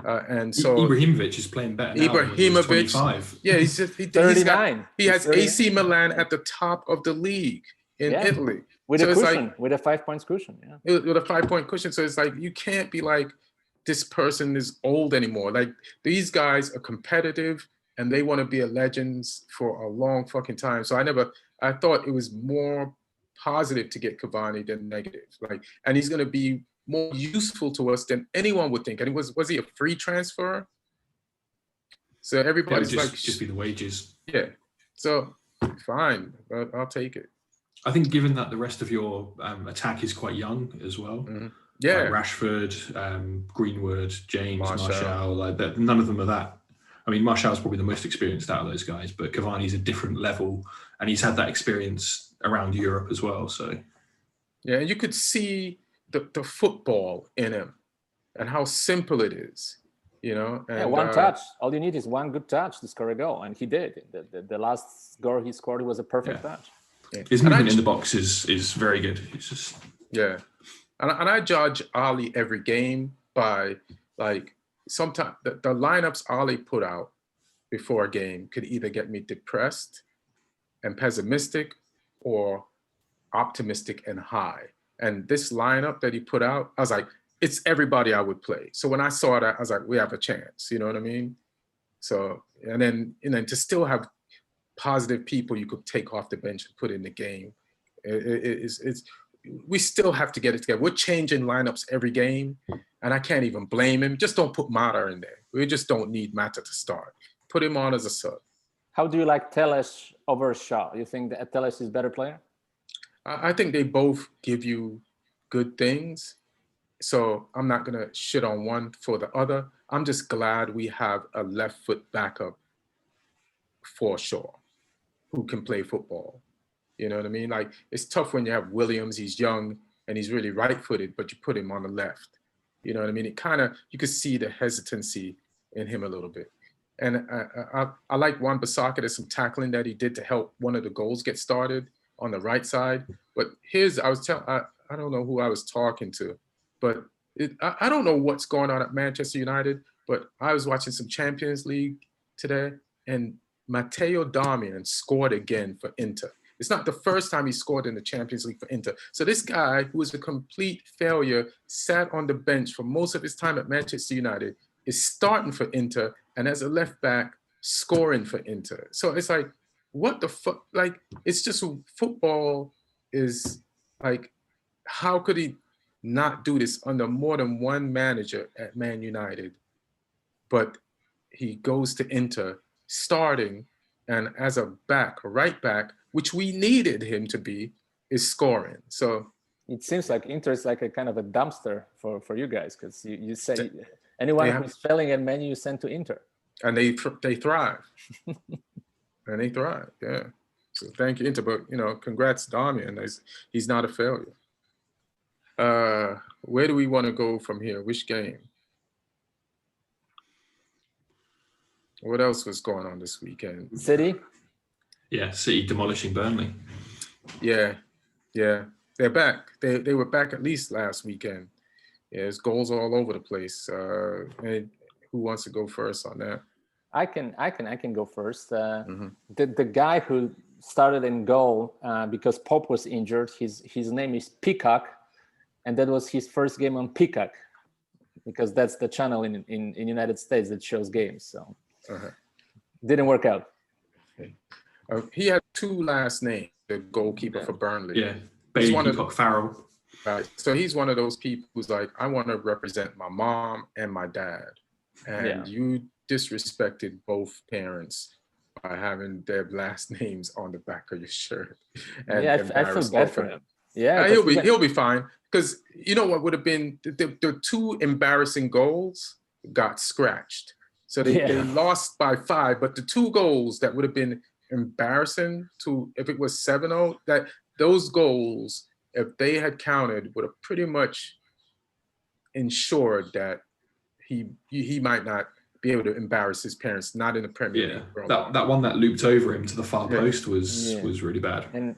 And so Ibrahimovic is playing better now than when he was 25. Yeah, he's 39. He has 39. AC Milan at the top of the league in Italy. With a cushion, with a 5 points cushion. Yeah. With a 5-point cushion. So it's like, you can't be like, this person is old anymore. Like, these guys are competitive and they want to be a legends for a long fucking time. So I thought it was more positive to get Cavani than negative. And he's going to be more useful to us than anyone would think. And was he a free transfer? So everybody's just be the wages. Yeah. So fine, I'll take it. I think given that the rest of your attack is quite young as well. Mm-hmm. Yeah. Like Rashford, Greenwood, James, Martial, none of them are that. I mean, Martial's probably the most experienced out of those guys, but Cavani's a different level, and he's had that experience around Europe as well. So yeah, you could see the football in him and how simple it is, And, one touch. All you need is one good touch to score a goal, and he did. The last goal he scored was a perfect touch. Yeah. His movement in the box is very good. It's just and I judge Ali every game by sometimes the lineups Ali put out before a game could either get me depressed and pessimistic or optimistic and high. And this lineup that he put out, I was like, it's everybody I would play. So when I saw that, I was like, we have a chance. You know what I mean? So, and then to still have positive people you could take off the bench and put in the game, we still have to get it together. We're changing lineups every game, and I can't even blame him. Just don't put Mata in there. We just don't need Mata to start. Put him on as a sub. How do you like Telles over Shaw? You think that Telles is a better player? I think they both give you good things. So I'm not going to shit on one for the other. I'm just glad we have a left foot backup for Shaw who can play football. You know what I mean? Like, it's tough when you have Williams, he's young and he's really right-footed, but you put him on the left. You know what I mean? It kind of, you could see the hesitancy in him a little bit. And I like Wan-Bissaka. There's some tackling that he did to help one of the goals get started on the right side. But I don't know who I was talking to, but I don't know what's going on at Manchester United, but I was watching some Champions League today, and Matteo Darmian scored again for Inter. It's not the first time he scored in the Champions League for Inter. So this guy, who was a complete failure, sat on the bench for most of his time at Manchester United, is starting for Inter, and as a left back, scoring for Inter. So it's like, what the fuck? Like, it's just football is like, how could he not do this under more than one manager at Man United? But he goes to Inter starting, and as a right back, which we needed him to be, is scoring. So it seems like Inter is like a kind of a dumpster for you guys, because you say anyone who's failing at Man U you send to Inter. And they thrive. And they thrive, yeah. So thank you, Inter. But, congrats, Darmian. He's not a failure. Where do we want to go from here? Which game? What else was going on this weekend? City? Yeah, City demolishing Burnley. Yeah. They're back. They were back at least last weekend. Yeah, there's goals all over the place. And who wants to go first on that? I can go first. The guy who started in goal because Pope was injured, his name is Peacock. and that was his first game on Peacock, because that's the channel in United States that shows games. So didn't work out. He had 2 last names, the goalkeeper for Burnley. Yeah, Bailey Peacock Farrell. Right. So he's one of those people who's like, I want to represent my mom and my dad. And you disrespected both parents by having their last names on the back of your shirt. And I feel bad for him. Yeah, he'll be fine. Because you know what would have been the 2 embarrassing goals got scratched. So they lost by 5, but the 2 goals that would have been embarrassing to, if it was 7-0, that those goals, if they had counted, would have pretty much ensured that he might not be able to embarrass his parents, not in the Premier League. That one that looped over him to the far post was really bad. And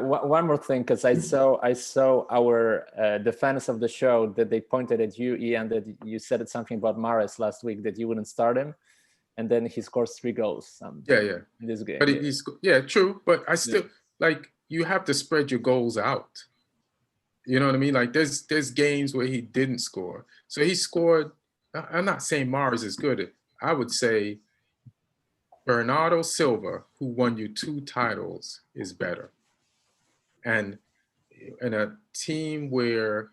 one more thing, because I saw our the fans of the show that they pointed at you, Ian, that you said something about Mahrez last week, that you wouldn't start him, and then he scores 3 goals. In this game. But true. But I still like, you have to spread your goals out. You know what I mean? Like there's games where he didn't score. So he scored. I'm not saying Mahrez is good. I would say Bernardo Silva, who won you 2 titles, is better. And in a team where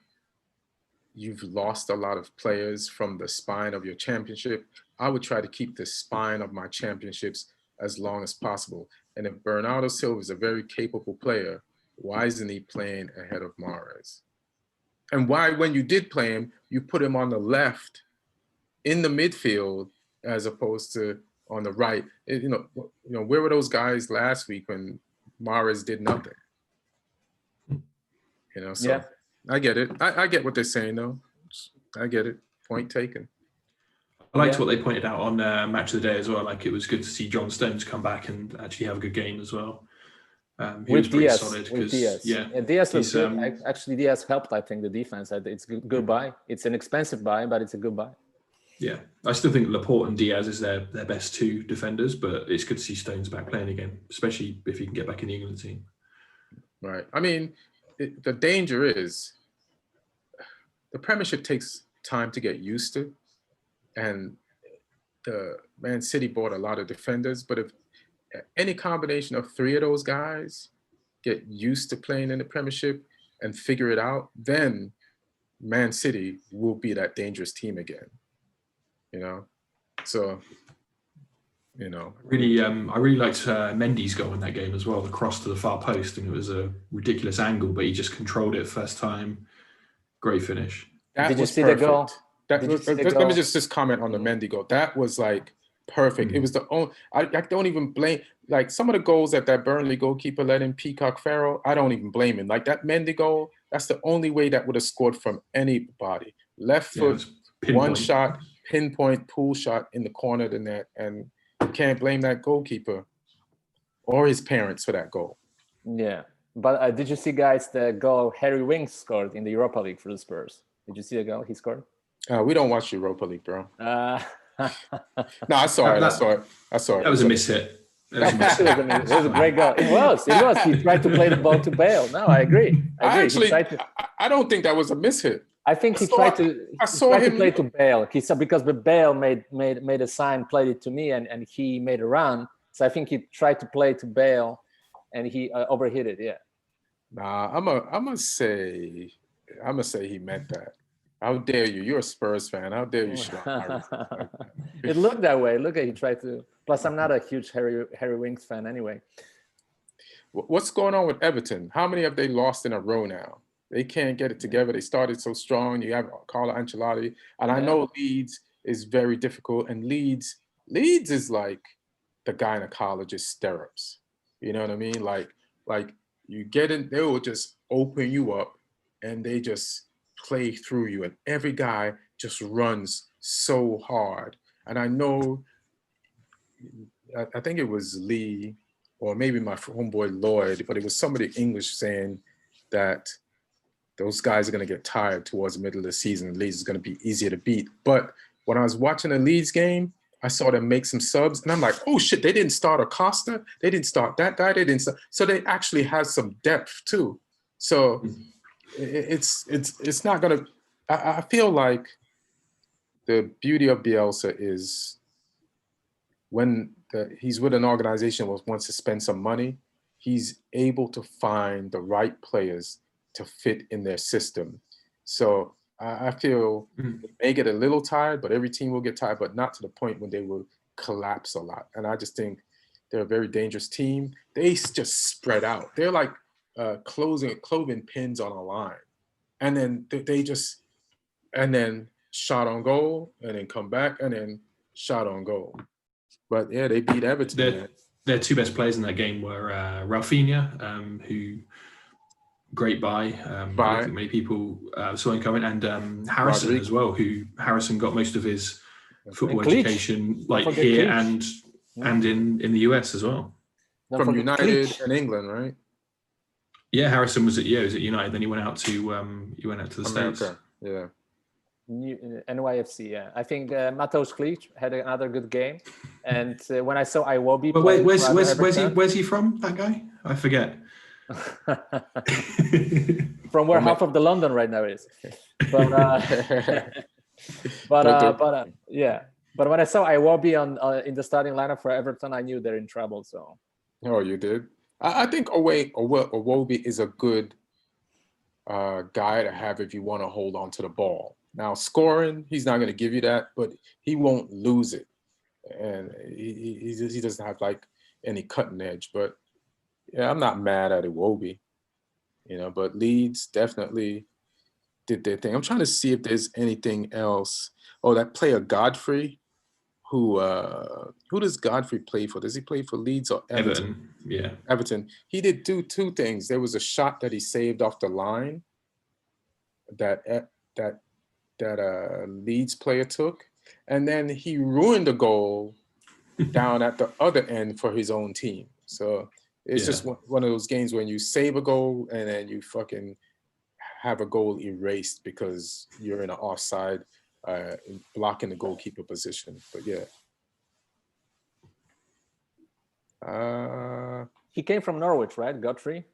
you've lost a lot of players from the spine of your championship, I would try to keep the spine of my championships as long as possible. And if Bernardo Silva is a very capable player, why isn't he playing ahead of Mahrez? And why, when you did play him, you put him on the left in the midfield as opposed to on the right? You know, where were those guys last week when Mahrez did nothing? You know, so I get it. I get what they're saying, though. I get it. Point taken. I liked what they pointed out on Match of the Day as well. Like, it was good to see John Stones come back and actually have a good game as well. He was pretty solid. With Diaz. Diaz was good. Actually, Diaz helped, I think, the defense. It's a good buy. It's an expensive buy, but it's a good buy. Yeah, I still think Laporte and Diaz is their best 2 defenders, but it's good to see Stones back playing again, especially if he can get back in the England team. Right. I mean, the danger is the Premiership takes time to get used to, and the Man City bought a lot of defenders, but if any combination of 3 of those guys get used to playing in the Premiership and figure it out, then Man City will be that dangerous team again. You know, so, you know. I really liked Mendy's goal in that game as well, the cross to the far post, and it was a ridiculous angle, but he just controlled it first time. Great finish. Did you see the goal? Let me just comment on the Mendy goal. That was like perfect. It was the only, I don't even blame, like some of the goals that Burnley goalkeeper let in, Peacock Farrell, I don't even blame him. Like that Mendy goal, that's the only way that would have scored from anybody. Left foot, one shot, pinpoint pull shot in the corner of the net, and you can't blame that goalkeeper or his parents for that goal. Yeah, but did you see, guys, the goal Harry Winks scored in the Europa League for the Spurs? Did you see the goal he scored? We don't watch Europa League, bro. No, I saw it. That was a miss hit. It was a great goal. It was. He tried to play the ball to Bale. No, I agree. I don't think that was a miss hit. I think he tried to play to Bale. Because Bale made a sign, played it to me, and he made a run. So I think he tried to play to Bale, and he overhit it. Yeah. Nah, I'm gonna say he meant that. How dare you? You're a Spurs fan. How dare you? It looked that way. Look, he tried to. Plus, I'm not a huge Harry Winks fan anyway. What's going on with Everton? How many have they lost in a row now? They can't get it together. They started so strong. You have Carlo Ancelotti. And I know Leeds is very difficult. And Leeds is like the gynecologist stirrups. You know what I mean? Like you get in, they will just open you up and they just play through you. And every guy just runs so hard. And I know, I think it was Lee or maybe my homeboy Lloyd, but it was somebody English saying that those guys are going to get tired towards the middle of the season. Leeds is going to be easier to beat. But when I was watching the Leeds game, I saw them make some subs, and I'm like, oh shit, they didn't start Acosta. They didn't start that guy. So they actually had some depth too. So it's not gonna. I feel like the beauty of Bielsa is when he's with an organization that wants to spend some money, he's able to find the right players to fit in their system. So I feel they may get a little tired, but every team will get tired, but not to the point when they will collapse a lot. And I just think they're a very dangerous team. They just spread out. They're like clothing pins on a line. And then they just, and then shot on goal, and then come back, and then shot on goal. But yeah, they beat Everton. Their two best players in that game were Rafinha, who great buy. I don't think many people saw him coming, and Harrison as well, who Harrison got most of his football education here and in the US as well. From United and England, right? Yeah, Harrison was at United. Then he went out to the States. Yeah. NYFC, yeah. I think Mateusz Klich had another good game. And when I saw Iwobi, but where's he from? That guy? I forget. From where half of the London right now is. But yeah. But when I saw Iwobi in the starting lineup for Everton, I knew they're in trouble. So. Oh, you did? I think Iwobi is a good guy to have if you want to hold on to the ball. Now, scoring, he's not going to give you that, but he won't lose it. And he doesn't have like any cutting edge. But yeah, I'm not mad at Iwobi, but Leeds definitely did their thing. I'm trying to see if there's anything else. Oh, that player Godfrey, who does Godfrey play for? Does he play for Leeds or Everton? Yeah. Everton. He did do two things. There was a shot that he saved off the line that Leeds player took, and then he ruined the goal down at the other end for his own team. So it's just one of those games when you save a goal and then you fucking have a goal erased because you're in an offside, blocking the goalkeeper position. But yeah. He came from Norwich, right? Godfrey?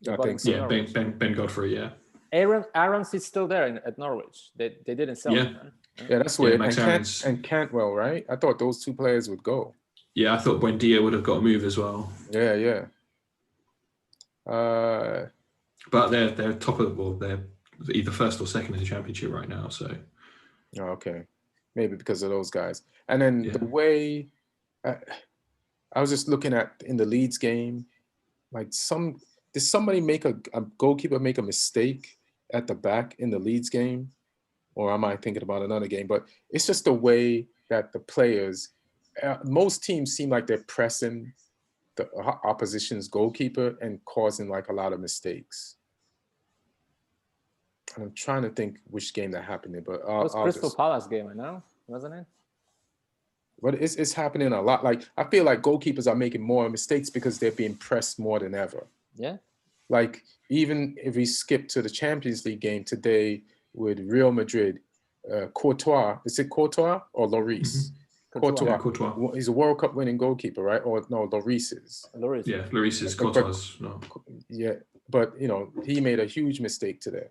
I think so. Yeah, Ben Godfrey, yeah. Aaron's is still there at Norwich. They didn't sell him. Right? Yeah, that's weird. And Cantwell, right? I thought those two players would go. Yeah, I thought Buendia would have got a move as well. Yeah. But they're top of the board. They're either first or second in the championship right now. So. Oh, okay, maybe because of those guys. And then the way I was just looking at in the Leeds game, like did somebody make a goalkeeper make a mistake at the back in the Leeds game? Or am I thinking about another game? But it's just the way that the players, most teams seem like they're pressing the opposition's goalkeeper and causing like a lot of mistakes. And I'm trying to think which game that happened in, but it was Crystal Palace game, I know, wasn't it? But it's happening a lot. Like I feel like goalkeepers are making more mistakes because they're being pressed more than ever. Yeah. Like even if we skip to the Champions League game today with Real Madrid, Courtois, is it Courtois or Lloris? Mm-hmm. Courtois. He's a World Cup winning goalkeeper, right? Or no, Lloris is. Yeah, Lloris is. Courtois. No. Yeah, but he made a huge mistake today,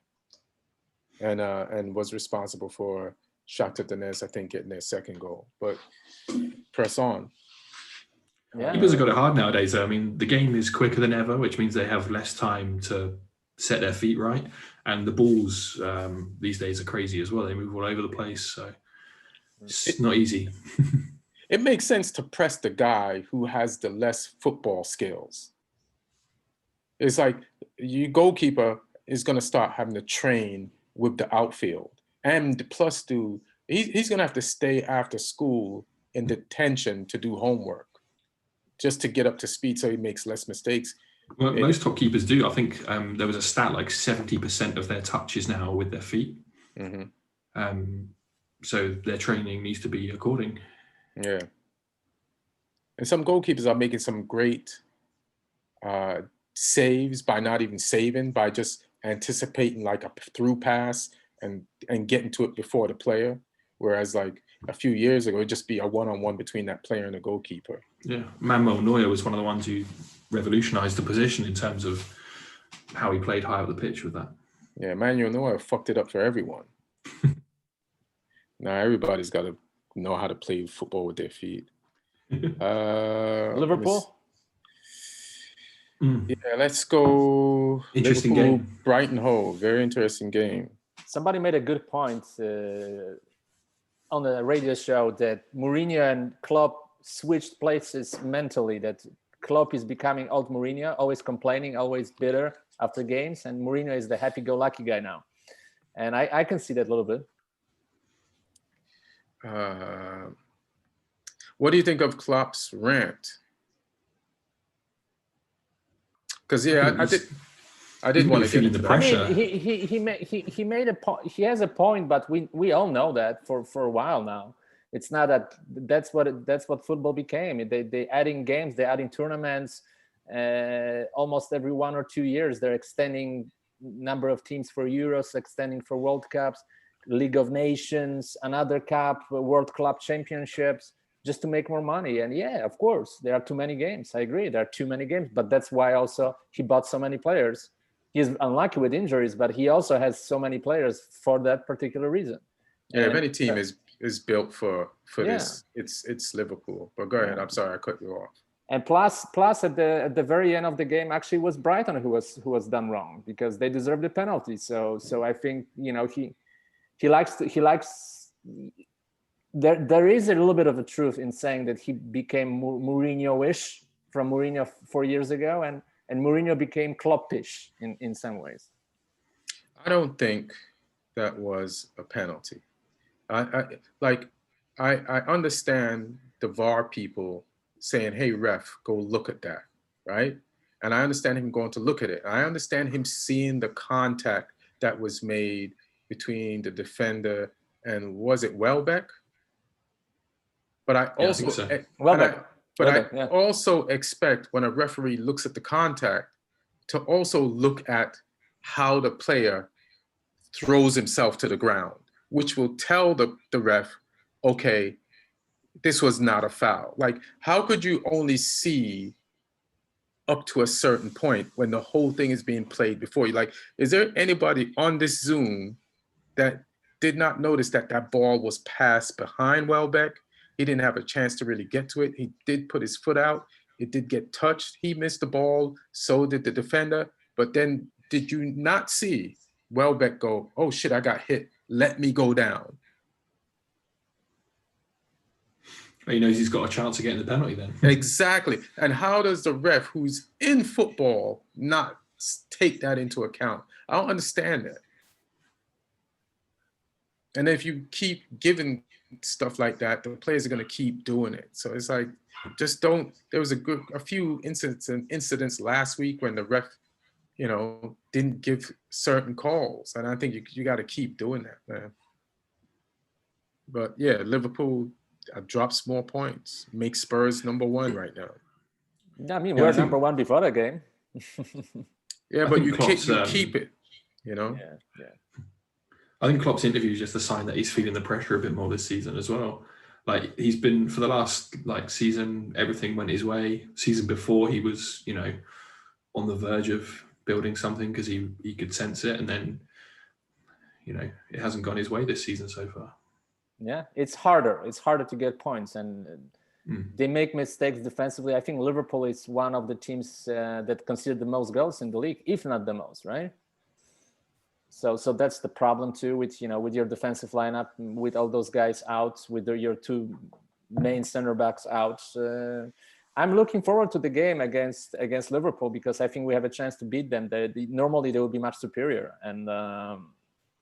and was responsible for Shakhtar Donetsk, I think, getting their second goal. But press on. Yeah. Keepers have got it hard nowadays. I mean, the game is quicker than ever, which means they have less time to set their feet right. And the balls these days are crazy as well. They move all over the place. So it's not easy. It makes sense to press the guy who has the less football skills. It's like your goalkeeper is going to start having to train with the outfield. And plus, he's going to have to stay after school in detention to do homework just to get up to speed so he makes less mistakes. Well, most top keepers do. I think there was a stat like 70% of their touches now are with their feet. Mm-hmm. So their training needs to be according. Yeah. And some goalkeepers are making some great saves by not even saving, by just anticipating like a through pass and getting to it before the player. Whereas like a few years ago, it'd just be a one-on-one between that player and the goalkeeper. Yeah. Manuel Neuer was one of the ones who revolutionized the position in terms of how he played high up the pitch with that. Yeah, Manuel Neuer fucked it up for everyone. Now everybody's got to know how to play football with their feet. Liverpool? Yeah, let's go. Interesting Liverpool, game. Brighton Hove. Very interesting game. Somebody made a good point on the radio show that Mourinho and Klopp switched places mentally, that Klopp is becoming old Mourinho, always complaining, always bitter after games, and Mourinho is the happy-go-lucky guy now. And I can see that a little bit. What do you think of Klopp's rant? Because I did want to get into the that. pressure. I mean, he made a point. He has a point, but we all know that for a while now. It's not that's what football became. They adding games, they adding tournaments. Almost every 1 or 2 years, they're extending number of teams for Euros, extending for World Cups, League of Nations, another cup, World Club Championships, just to make more money. And yeah, of course, there are too many games. I agree, there are too many games, but that's why also he bought so many players. He's unlucky with injuries, but he also has so many players for that particular reason. Yeah, if any team is built for this, it's Liverpool. But go ahead. I'm sorry, I cut you off. And plus at the very end of the game, actually was Brighton who was done wrong, because they deserved the penalty. So I think, you know, he likes there is a little bit of a truth in saying that he became Mourinho-ish from Mourinho 4 years ago, and Mourinho became Klopp-ish in some ways. I don't think that was a penalty. I understand the VAR people saying, "Hey, ref, go look at that," right? And I understand him going to look at it. I understand him seeing the contact that was made between the defender and, was it Welbeck? But I also, also expect when a referee looks at the contact to also look at how the player throws himself to the ground, which will tell the ref, okay, this was not a foul. Like, how could you only see up to a certain point when the whole thing is being played before you? Like, is there anybody on this Zoom that did not notice that that ball was passed behind Welbeck? He didn't have a chance to really get to it. He did put his foot out. It did get touched. He missed the ball. So did the defender. But then did you not see Welbeck go, "Oh shit, I got hit. Let me go down"? He knows he's got a chance of getting the penalty then. Exactly. And how does the ref who's in football not take that into account? I don't understand that. And if you keep giving stuff like that, the players are going to keep doing it. So it's like, just don't. There was a few incidents last week when the ref, you know, didn't give certain calls, and I think you got to keep doing that, man. But yeah, Liverpool drops more points, makes Spurs #1 right now. I mean, we're number one before the game. Yeah, but you keep it, you know. Yeah. I think Klopp's interview is just a sign that he's feeling the pressure a bit more this season as well. Like, he's been, for the last season, everything went his way. Season before, he was, you know, on the verge of building something because he could sense it, and then, you know, it hasn't gone his way this season so far. Yeah, it's harder to get points, and they make mistakes defensively. I think Liverpool is one of the teams that conceded the most goals in the league, if not the most, right? So that's the problem too, with your defensive lineup, with all those guys out, with your two main center backs out. I'm looking forward to the game against Liverpool, because I think we have a chance to beat them. Normally they will be much superior, and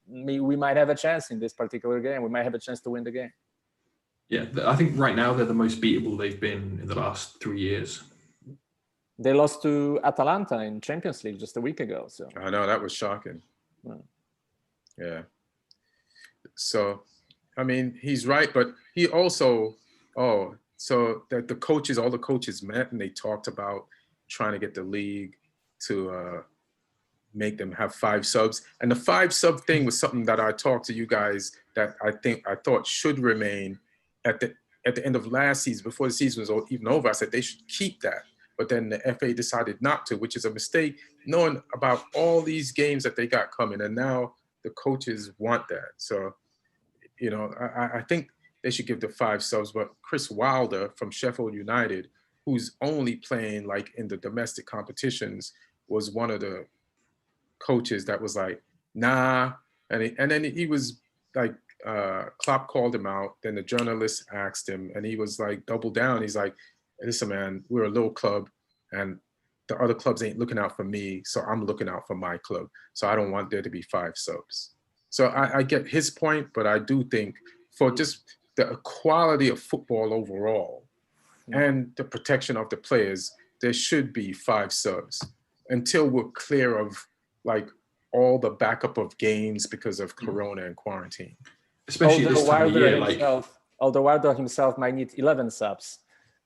we might have a chance in this particular game. We might have a chance to win the game. Yeah, I think right now they're the most beatable they've been in the last 3 years. They lost to Atalanta in Champions League just a week ago. So I know, that was shocking. Yeah. So, I mean, he's right, but he also, so that all the coaches met and they talked about trying to get the league to make them have 5 subs. And the 5 sub thing was something that I talked to you guys that I thought should remain at the end of last season, before the season was even over. I said they should keep that. but then the FA decided not to, which is a mistake, knowing about all these games that they got coming. And now the coaches want that. So, you know, I think they should give the 5 subs, but Chris Wilder from Sheffield United, who's only playing like in the domestic competitions, was one of the coaches that was like, nah. And then he was like, Klopp called him out. Then the journalist asked him, and he was like, double down. He's like, listen, man, we're a little club, and the other clubs ain't looking out for me, so I'm looking out for my club. So I don't want there to be 5 subs. So I get his point, but I do think for just the quality of football overall and the protection of the players, there should be 5 subs until we're clear of like all the backup of games because of Corona and quarantine. Especially this time of year, although Wilder himself might need 11 subs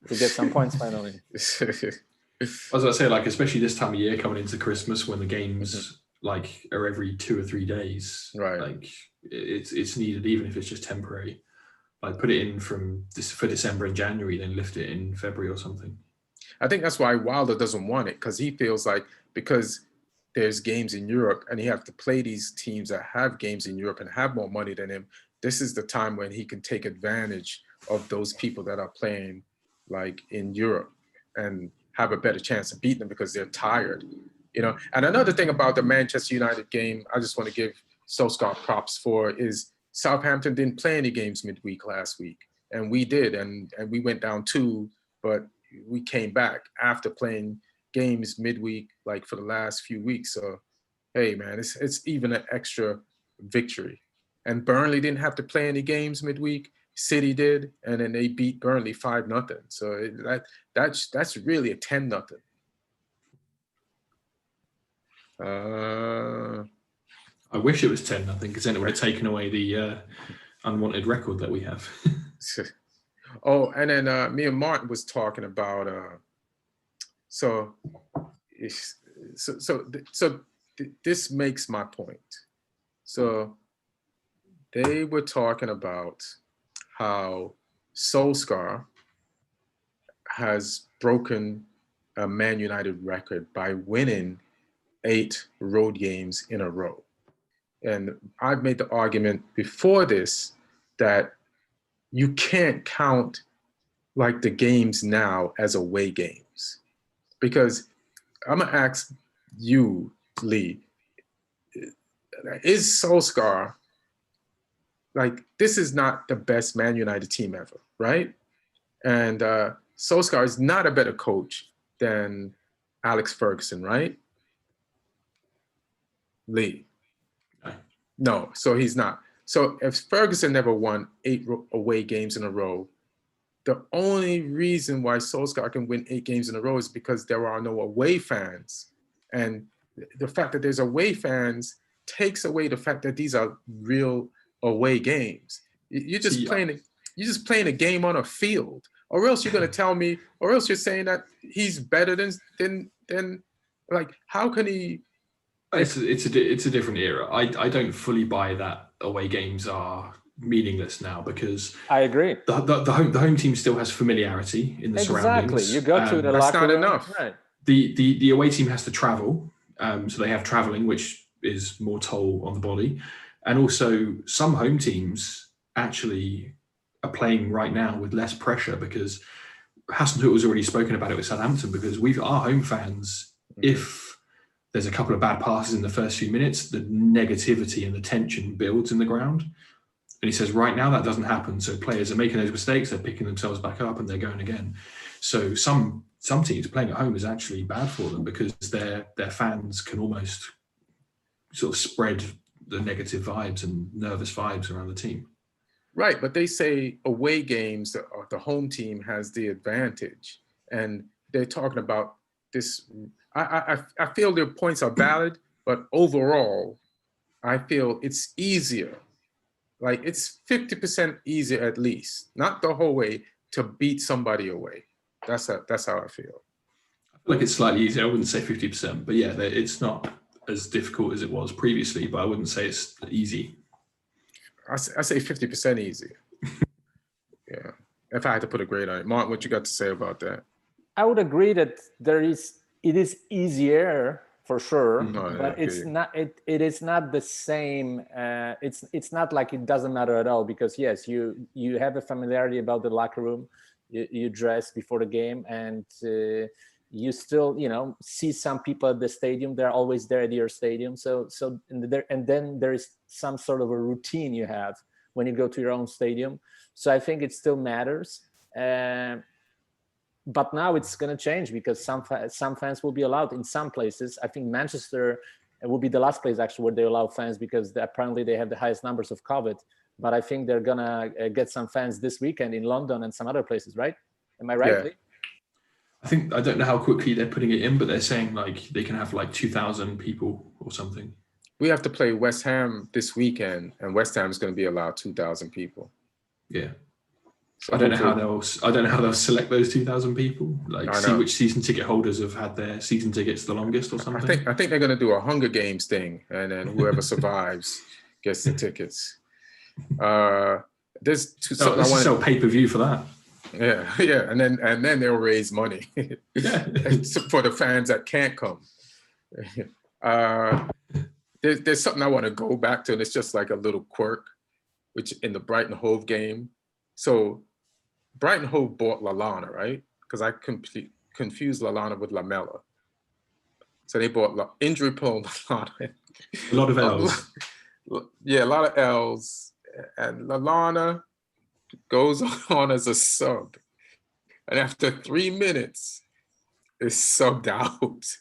to get some points finally. I was going to say, like, especially this time of year coming into Christmas when the games like are every 2 or 3 days, right? Like it's needed, even if it's just temporary. Like put it in for December and January, then lift it in February or something. I think that's why Wilder doesn't want it, because he feels like because there's games in Europe and he has to play these teams that have games in Europe and have more money than him, this is the time when he can take advantage of those people that are playing like in Europe and have a better chance of beating them because they're tired, you know. And another thing about the Manchester United game, I just want to give Solskjaer props for, is Southampton didn't play any games midweek last week, and we did, and we went down 2, but we came back after playing games midweek like for the last few weeks. So hey man, it's even an extra victory. And Burnley didn't have to play any games midweek. City did, and then they beat Burnley 5-0. So that's really a 10-0. I wish it was 10-0 because then it would have taken away the unwanted record that we have. Oh, and then me and Martin was talking about this makes my point. So they were talking about how Solskjaer has broken a Man United record by winning 8 road games in a row. And I've made the argument before this that you can't count like the games now as away games. Because I'm gonna ask you, Lee, is Solskjaer, like, this is not the best Man United team ever, right? And Solskjaer is not a better coach than Alex Ferguson, right? Lee. No, so he's not. So if Ferguson never won 8 away games in a row, the only reason why Solskjaer can win 8 games in a row is because there are no away fans. And the fact that there's away fans takes away the fact that these are real away games. You're just playing a game on a field. Or else you're going to tell me, or else you're saying that he's better than like, how can he? It's a different era. I don't fully buy that away games are meaningless now, because I agree. The home team still has familiarity in the surroundings. Exactly. You go to the that's locker not room. enough. Right. The away team has to travel, so they have traveling, which is more toll on the body. And also some home teams actually are playing right now with less pressure, because Hudson has already spoken about it with Southampton, because our home fans, if there's a couple of bad passes in the first few minutes, the negativity and the tension builds in the ground. And he says right now that doesn't happen. So players are making those mistakes, they're picking themselves back up and they're going again. So some teams playing at home is actually bad for them, because their fans can almost sort of spread the negative vibes and nervous vibes around the team. Right, but they say away games, the home team has the advantage. And they're talking about this. I feel their points are valid, but overall, I feel it's easier. Like, it's 50% easier at least, not the whole way, to beat somebody away. That's how I feel. I feel like it's slightly easier. I wouldn't say 50%, but yeah, it's not as difficult as it was previously, but I wouldn't say it's easy. I say 50% easier. Yeah, if I had to put a grade on it. Mark, what you got to say about that? I would agree that it is easier for sure, but it's not. It is not the same. It's not like it doesn't matter at all, because yes, you have a familiarity about the locker room. You dress before the game, and you still see some people at the stadium. They're always there at your stadium. So and then there is some sort of a routine you have when you go to your own stadium. So I think it still matters. But now it's going to change, because some fans will be allowed in some places. I think Manchester will be the last place actually where they allow fans, because apparently they have the highest numbers of COVID. But I think they're going to get some fans this weekend in London and some other places, right? Am I right? Yeah. Lee? I don't know how quickly they're putting it in, but they're saying like they can have like 2,000 people or something. We have to play West Ham this weekend, and West Ham is going to be allowed 2,000 people. Yeah. So I don't know how they'll select those 2,000 people. Like, see which season ticket holders have had their season tickets the longest or something. I think they're going to do a Hunger Games thing, and then whoever survives gets the tickets. There's something I want to sell pay-per-view for that. Yeah, and then they'll raise money for the fans that can't come. There's something I want to go back to, and it's just like a little quirk, which in the Brighton Hove game. So Brighton Hove bought Lallana, right? Because I confused Lallana with Lamella. So they bought injury-prone Lallana. A lot of L's. Yeah, a lot of L's. And Lallana goes on as a sub. And after 3 minutes, is subbed out.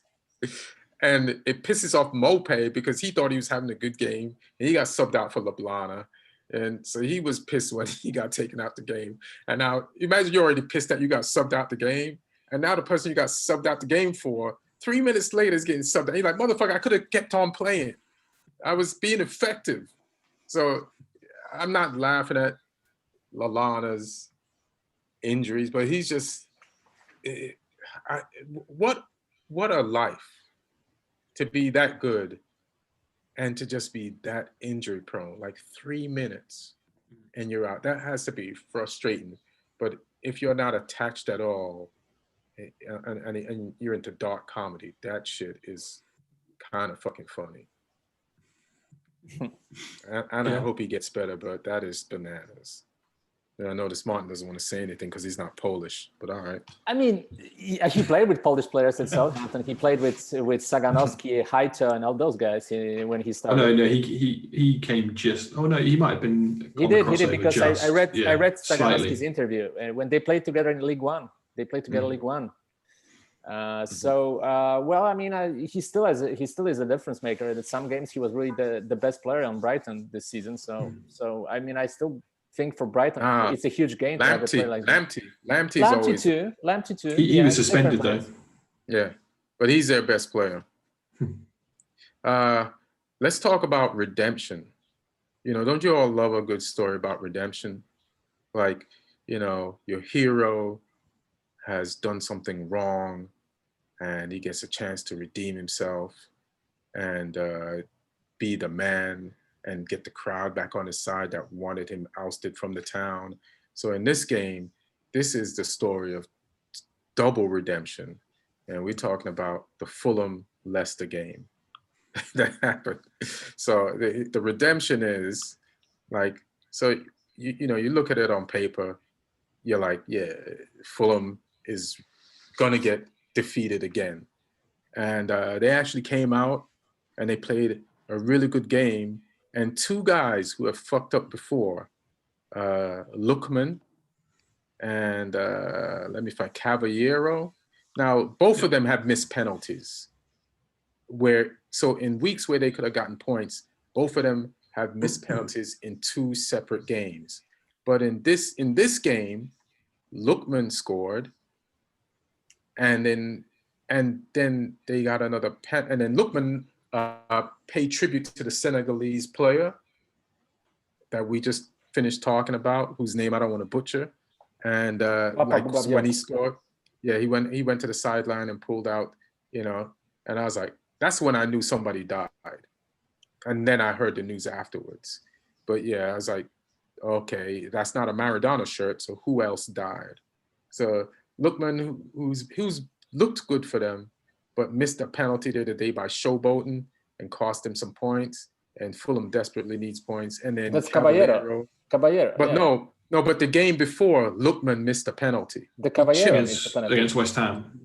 And it pisses off Mopé, because he thought he was having a good game. And he got subbed out for Lallana. And so he was pissed when he got taken out the game. And now imagine you're already pissed that you got subbed out the game. And now the person you got subbed out the game for, 3 minutes later is getting subbed out. He's like, motherfucker, I could have kept on playing. I was being effective. So I'm not laughing at Lallana's injuries, but he's just, what a life to be that good and to just be that injury prone, like 3 minutes and you're out. That has to be frustrating. But if you're not attached at all and you're into dark comedy, that shit is kind of fucking funny. And I hope he gets better, but that is bananas. I notice Martin doesn't want to say anything because he's not Polish, but all right. I mean, he played with Polish players at Southampton. He played with Saganowski, Haito, and all those guys when he started. Oh, no, he came just. Oh no, he might have been. He did because I read Saganowski's interview, and when they played together in League One, League One. Well, I mean, he still is a difference maker. In some games, he was really the best player on Brighton this season. So I mean, I still think for Brighton, it's a huge game to have a player like that. Lamptey too. He was suspended though. Yeah, but he's their best player. Let's talk about redemption. Don't you all love a good story about redemption? Like, your hero has done something wrong and he gets a chance to redeem himself and be the man and get the crowd back on his side that wanted him ousted from the town. So in this game, this is the story of double redemption. And we're talking about the Fulham-Leicester game that happened. So the redemption is like, so you look at it on paper, you're like, yeah, Fulham is gonna get defeated again. And they actually came out and they played a really good game. And two guys who have fucked up before, Lookman and let me find Caballero. Now, both of them have missed penalties. So in weeks where they could have gotten points, both of them have missed penalties in two separate games. But in this game, Lookman scored, and then they got another pen, and then Lookman paid tribute to the Senegalese player that we just finished talking about, whose name I don't want to butcher. And when he scored, yeah, he went to the sideline and pulled out, and I was like, that's when I knew somebody died. And then I heard the news afterwards. But yeah, I was like, okay, that's not a Maradona shirt, so who else died? So Lookman, who's looked good for them, but missed a penalty the other day by showboating and cost them some points. And Fulham desperately needs points. And then That's Caballero. But yeah. no, but the game before, Lookman missed a penalty. The Caballero missed a penalty. Against West Ham.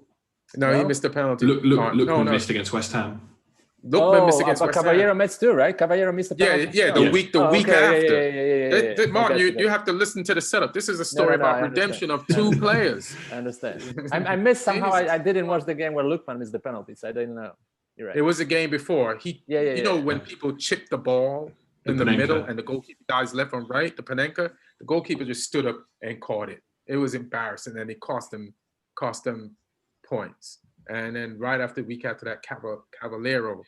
No, he missed a penalty. Lookman missed against West Ham. Lookman missed against West Ham. Caballero missed too, right? Caballero missed the penalty. The week after. Yeah. Martin, you have to listen to the setup. This is a story about redemption of two players. I understand. I missed somehow. I didn't watch the game where Lookman missed the penalties. I didn't know. You're right. It was a game before. When people chip the ball in the middle and the goalkeeper dies left and right, the Panenka, the goalkeeper just stood up and caught it. It was embarrassing, and it cost them points. And then right after, week after that, Caballero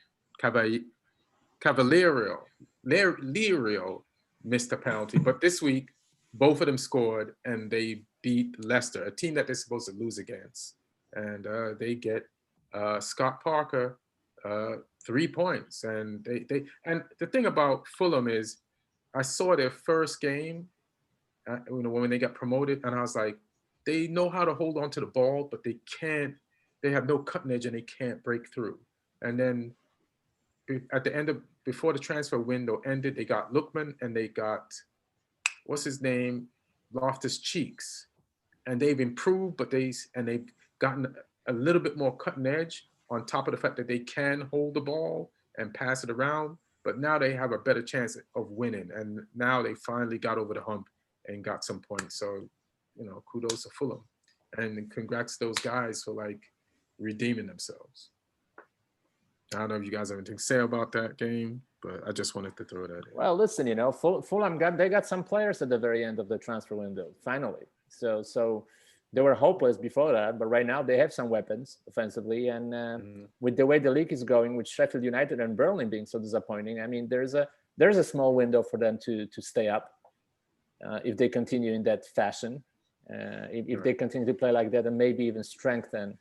missed a penalty. But this week, both of them scored, and they beat Leicester, a team that they're supposed to lose against. And they get Scott Parker 3 points. And and the thing about Fulham is, I saw their first game, when they got promoted, and I was like, they know how to hold on to the ball, but they can't. They have no cutting edge, and they can't break through. And then at the end of, before the transfer window ended, they got Lookman, and they got, what's his name, Loftus-Cheeks, and they've improved, but they've gotten a little bit more cutting edge, on top of the fact that they can hold the ball and pass it around. But now they have a better chance of winning, and now they finally got over the hump and got some points. So, kudos to Fulham, and congrats to those guys for redeeming themselves. I don't know if you guys have anything to say about that game, but I just wanted to throw that in. Well, listen, Fulham got some players at the very end of the transfer window, finally. So they were hopeless before that, but right now they have some weapons offensively. And with the way the league is going, with Sheffield United and Burnley being so disappointing, I mean, there's a small window for them to stay up if they continue in that fashion. If they continue to play like that, and maybe even strengthen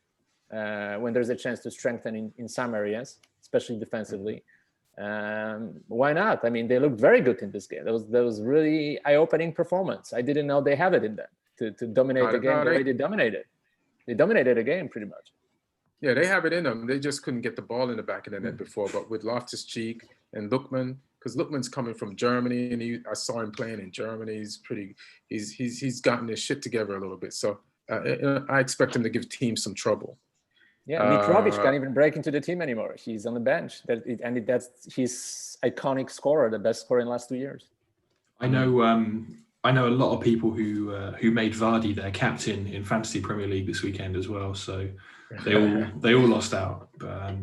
when there's a chance to strengthen in some areas, especially defensively. Why not? I mean, they looked very good in this game. That was really eye-opening performance. I didn't know they have it in them to dominate the game the way they dominated. They dominated the game pretty much. Yeah, they have it in them. They just couldn't get the ball in the back of the net before. But with Loftus-Cheek and Lookman, because Lookman's coming from Germany, and I saw him playing in Germany. He's gotten his shit together a little bit. So I expect him to give teams some trouble. Yeah, Mitrovic can't even break into the team anymore. He's on the bench. That's his iconic scorer, the best scorer in the last 2 years. I know a lot of people who made Vardy their captain in Fantasy Premier League this weekend as well. So they all lost out. But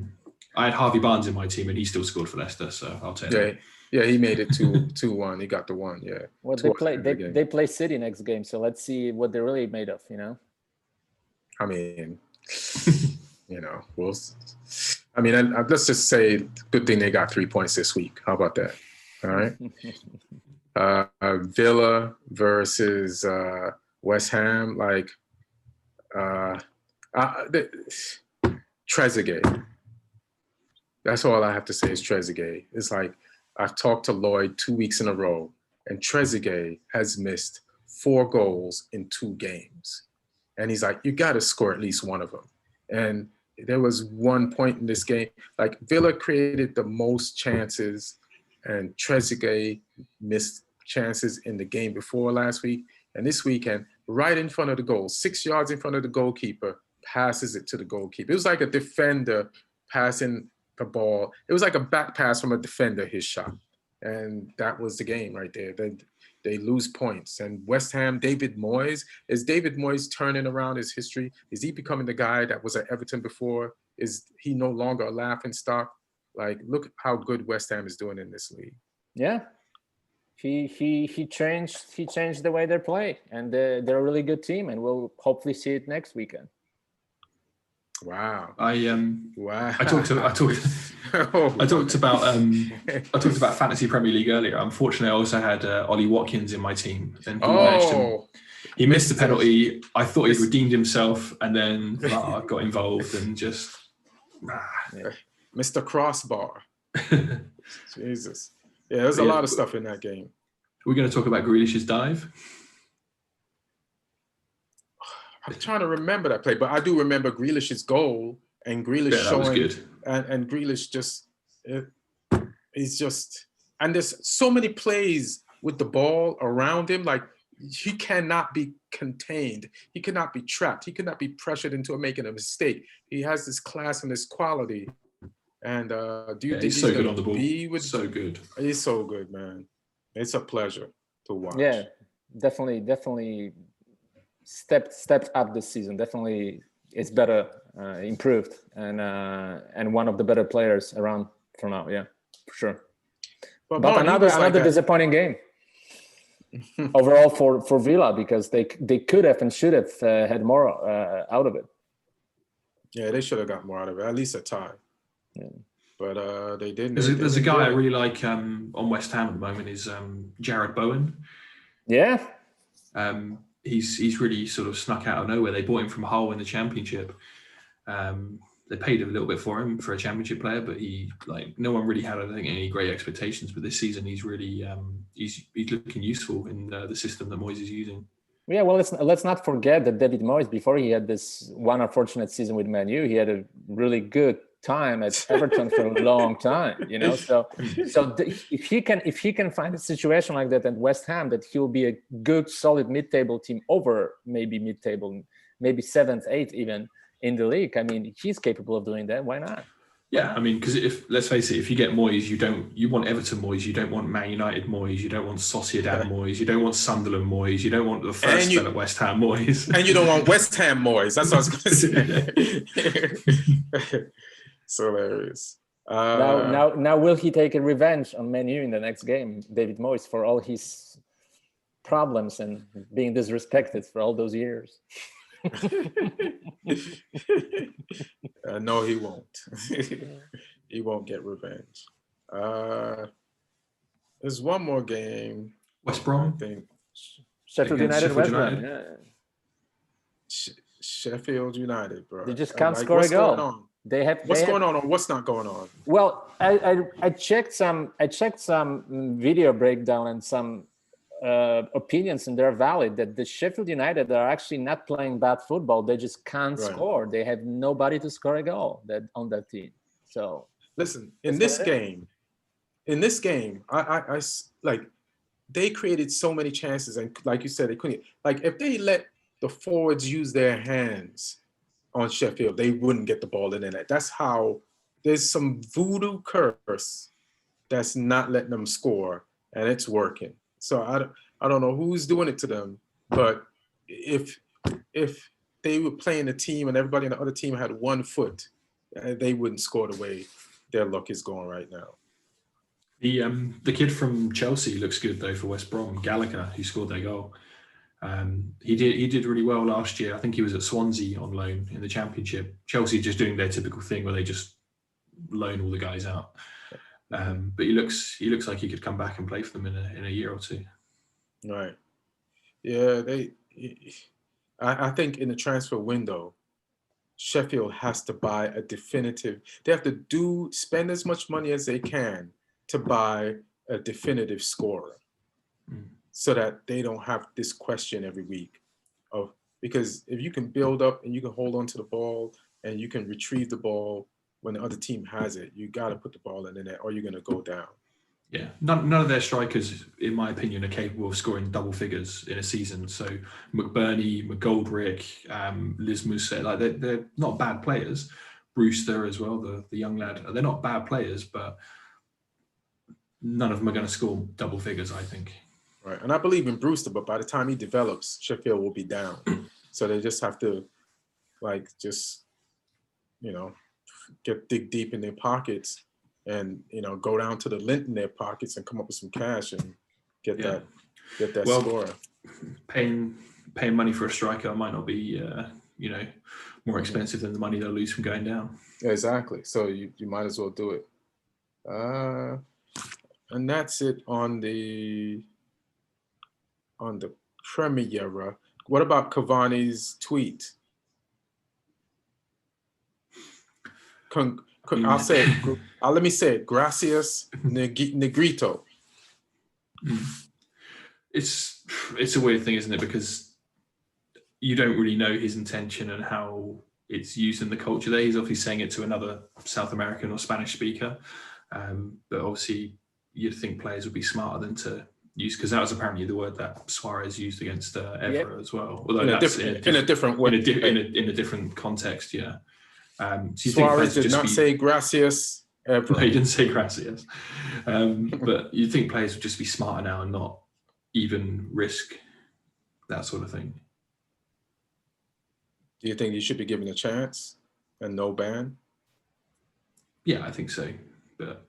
I had Harvey Barnes in my team, and he still scored for Leicester. So I'll take that. Yeah, he made it 2-1. He got the one. Yeah. Well, they play City next game, so let's see what they're really made of. I mean. Let's just say, good thing they got 3 points this week. How about that? All right. Villa versus West Ham, Trezeguet. That's all I have to say is Trezeguet. It's like, I've talked to Lloyd 2 weeks in a row, and Trezeguet has missed 4 goals in 2 games. And he's like, you got to score at least one of them. And there was one point in this game, Villa created the most chances, and Trezeguet missed chances in the game before last week. And this weekend, right in front of the goal, 6 yards in front of the goalkeeper, passes it to the goalkeeper. It was like a defender passing the ball. It was like a back pass from a defender, his shot. And that was the game right there. They lose points. And West Ham, David Moyes, is David Moyes turning around his history? Is he becoming the guy that was at Everton before? Is he no longer a laughing stock? Look how good West Ham is doing in this league. Yeah, he changed the way they play, and they're a really good team, and we'll hopefully see it next weekend. Wow. Wow. I talked about Fantasy Premier League earlier. Unfortunately, I also had Ollie Watkins in my team, and he missed the penalty. I thought he'd redeemed himself, and then got involved and just Mr. Crossbar. Jesus. Yeah, there's a lot of stuff in that game. We're going to talk about Grealish's dive. I'm trying to remember that play, but I do remember Grealish's goal and Grealish that was showing, good. and Grealish he's just, and there's so many plays with the ball around him. Like, he cannot be contained. He cannot be trapped. He cannot be pressured into making a mistake. He has this class and this quality. And do you think he's so good on the ball? So good. He's so good, man. It's a pleasure to watch. Yeah, definitely stepped up this season. Definitely, it's better, improved, and one of the better players around for now. Yeah, for sure. But another disappointing game overall for Villa, because they could have and should have had more out of it. Yeah, they should have got more out of it, at least a tie. Yeah. But they didn't. There's a guy I really like on West Ham at the moment is Jared Bowen. Yeah. He's really sort of snuck out of nowhere. They bought him from Hull in the Championship. They paid a little bit for him for a Championship player, but no one really had, I think, any great expectations. But this season, he's really he's looking useful in the system that Moyes is using. Yeah, well, let's not forget that David Moyes, before he had this one unfortunate season with Man U, he had a really good time at Everton for a long time, you know. So if he can find a situation like that at West Ham, that he'll be a good, solid mid-table team over maybe mid-table, maybe 7th, 8th even in the league. I mean, he's capable of doing that. Why not? Yeah, I mean, because let's face it, if you get Moyes, you want Everton Moyes, you don't want Man United Moyes, you don't want Sociedad Moyes, you don't want Sunderland Moyes, you don't want the first spell at West Ham Moyes, and you don't want West Ham Moyes. That's what I was going to say. So hilarious. Now, will he take a revenge on Man U in the next game, David Moyes, for all his problems and being disrespected for all those years? No, he won't. He won't get revenge. There's one more game. West Brom, I think. Sheffield United, West Brom. Yeah. Sheffield United, bro. They just can't score a goal. Going on? What's going on or what's not going on? Well, I checked some video breakdown and some opinions, and they're valid, that the Sheffield United are actually not playing bad football. They just can't score. They have nobody to score a goal on that team. So listen, in this game, I like, they created so many chances, and like you said, they couldn't. Like, if they let the forwards use their hands on Sheffield, they wouldn't get the ball in the net. That's how there's some voodoo curse that's not letting them score, and it's working. So I don't know who's doing it to them, but if they were playing a team and everybody on the other team had 1 foot, they wouldn't score the way their luck is going right now. The kid from Chelsea looks good though for West Brom, Gallagher, who scored their goal. He did really well last year. I think he was at Swansea on loan in the Championship. Chelsea just doing their typical thing where they just loan all the guys out. But he looks like he could come back and play for them in a year or two. Right. Yeah, I think in the transfer window, Sheffield has to buy a definitive. They have to spend as much money as they can to buy a definitive scorer, so that they don't have this question every week because if you can build up and you can hold on to the ball and you can retrieve the ball when the other team has it, you got to put the ball in the net or you're going to go down. Yeah, none of their strikers, in my opinion, are capable of scoring double figures in a season. So McBurney, McGoldrick, Liz Mousset, like they're not bad players. Brewster as well, the young lad. They're not bad players, but none of them are going to score double figures, I think. Right, and I believe in Brewster, but by the time he develops, Sheffield will be down. So they just have to, dig deep in their pockets and, go down to the lint in their pockets and come up with some cash and get that score. Paying money for a striker might not be, more expensive than the money they'll lose from going down. Yeah, exactly. So you might as well do it. And that's it on the Premier. What about Cavani's tweet? I'll say it. Let me say it. Gracias, Negrito. It's a weird thing, isn't it? Because you don't really know his intention and how it's used in the culture there. He's obviously saying it to another South American or Spanish speaker. But obviously, you'd think players would be smarter than to use, because that was apparently the word that Suarez used against Evra as well. Although in a different way. In a different context, yeah. So Suarez did not say gracias ever. No, he didn't say gracias. But you'd think players would just be smarter now and not even risk that sort of thing. Do you think he should be given a chance and no ban? Yeah, I think so. But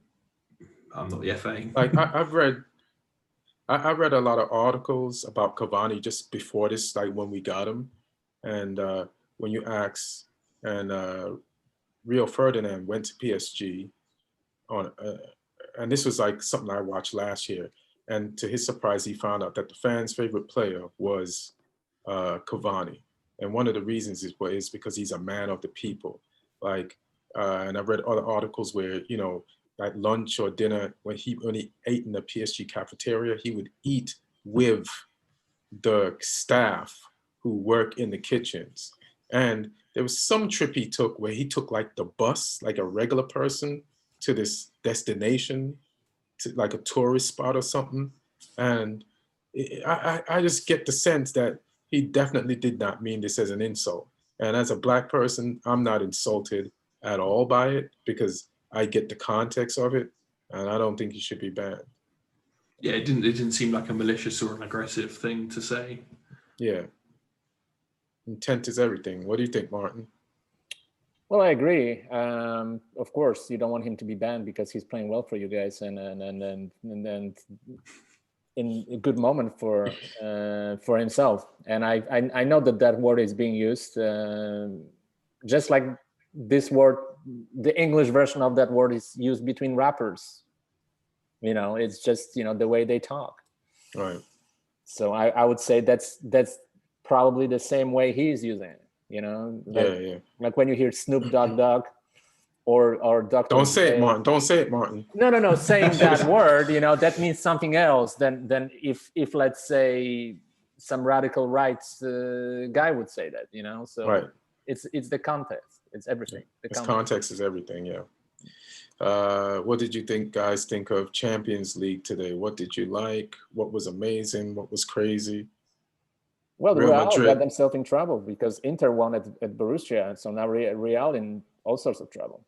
I'm not the FA. Like I've read a lot of articles about Cavani just before this, like when we got him, and when you ask, and Rio Ferdinand went to PSG on, and this was like something I watched last year, and to his surprise, he found out that the fans' favorite player was Cavani, and one of the reasons is because he's a man of the people. Like, and I've read other articles where, you know, like lunch or dinner, when he ate in the PSG cafeteria, he would eat with the staff who work in the kitchens. And there was some trip he took where he took like the bus, like a regular person, to this destination, to like a tourist spot or something. And I just get the sense that he definitely did not mean this as an insult. And as a Black person, I'm not insulted at all by it, because I get the context of it, and I don't think he should be banned. Yeah, it didn't seem like a malicious or an aggressive thing to say. Yeah. Intent is everything. What do you think, Martin? Well, I agree. Of course, you don't want him to be banned because he's playing well for you guys, and in a good moment for himself. And I know that word is being used, just like this word, the English version of that word is used between rappers. You know, it's just, you know, the way they talk. Right. So I would say that's probably the same way he's using it. You know, like when you hear Snoop Dogg or Dr. Don't say it, Martin. Don't say it, Martin. No. Saying that word, you know, that means something else than if let's say some radical rights guy would say that, you know. So right. It's the context. It's everything. Context is everything. Yeah. What did you guys think of Champions League today? What did you like? What was amazing? What was crazy? Well, the Real got themselves in trouble because Inter won at Borussia, so now Real in all sorts of trouble.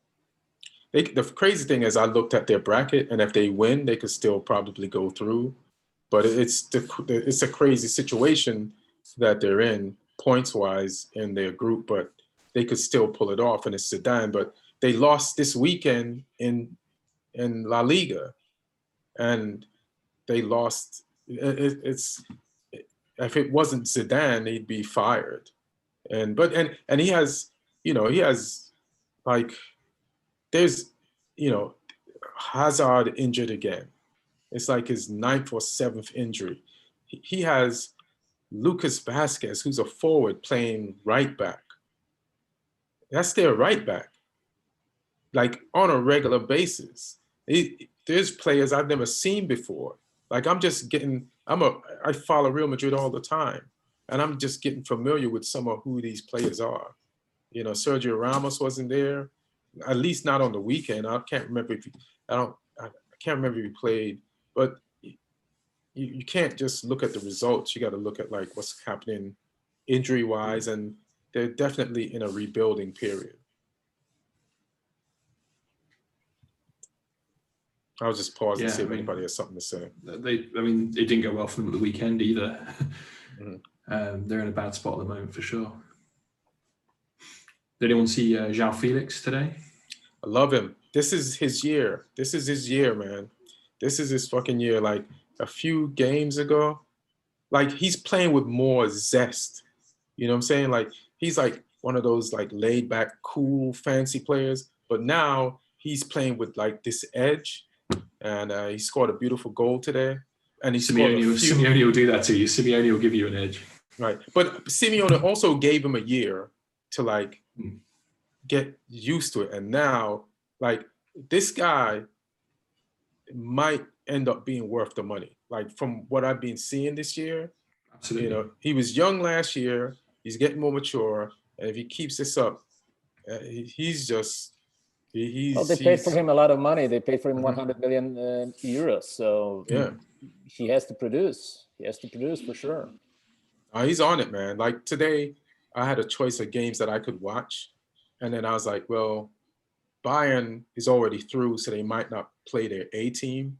The crazy thing is, I looked at their bracket, and if they win, they could still probably go through. But it's a crazy situation that they're in points-wise in their group, but they could still pull it off, and it's Zidane. But they lost this weekend in La Liga, and they lost. If it wasn't Zidane, he'd be fired. And he has, you know, like, there's, you know, Hazard injured again. It's like his 9th or 7th injury. He has Lucas Vasquez, who's a forward, playing right back. That's their right back, like on a regular basis. There's players I've never seen before. Like I follow Real Madrid all the time, and I'm just getting familiar with some of who these players are. You know, Sergio Ramos wasn't there, at least not on the weekend. I can't remember if he played, but you can't just look at the results. You got to look at like what's happening injury-wise, and they're definitely in a rebuilding period. I was just pausing to see if anybody has something to say. It didn't go well for them at the weekend either. Mm-hmm. They're in a bad spot at the moment for sure. Did anyone see João Felix today? I love him. This is his year. This is his year, man. This is his fucking year. Like a few games ago, like he's playing with more zest. You know what I'm saying? Like he's like one of those like laid back, cool, fancy players. But now he's playing with like this edge. And he scored a beautiful goal today. And Simeone will do that to you. Simeone will give you an edge. Right. But Simeone also gave him a year to like get used to it. And now, like, this guy might end up being worth the money. Like, from what I've been seeing this year. Absolutely. You know, he was young last year, He's getting more mature, and if he keeps this up, he's just Well, they paid for him a lot of money. They paid for him Mhm. 100 million euros. So yeah. he has to produce. He has to produce for sure. He's on it, man. Like today, I had a choice of games that I could watch, and then I was like, well, Bayern is already through, so they might not play their A team.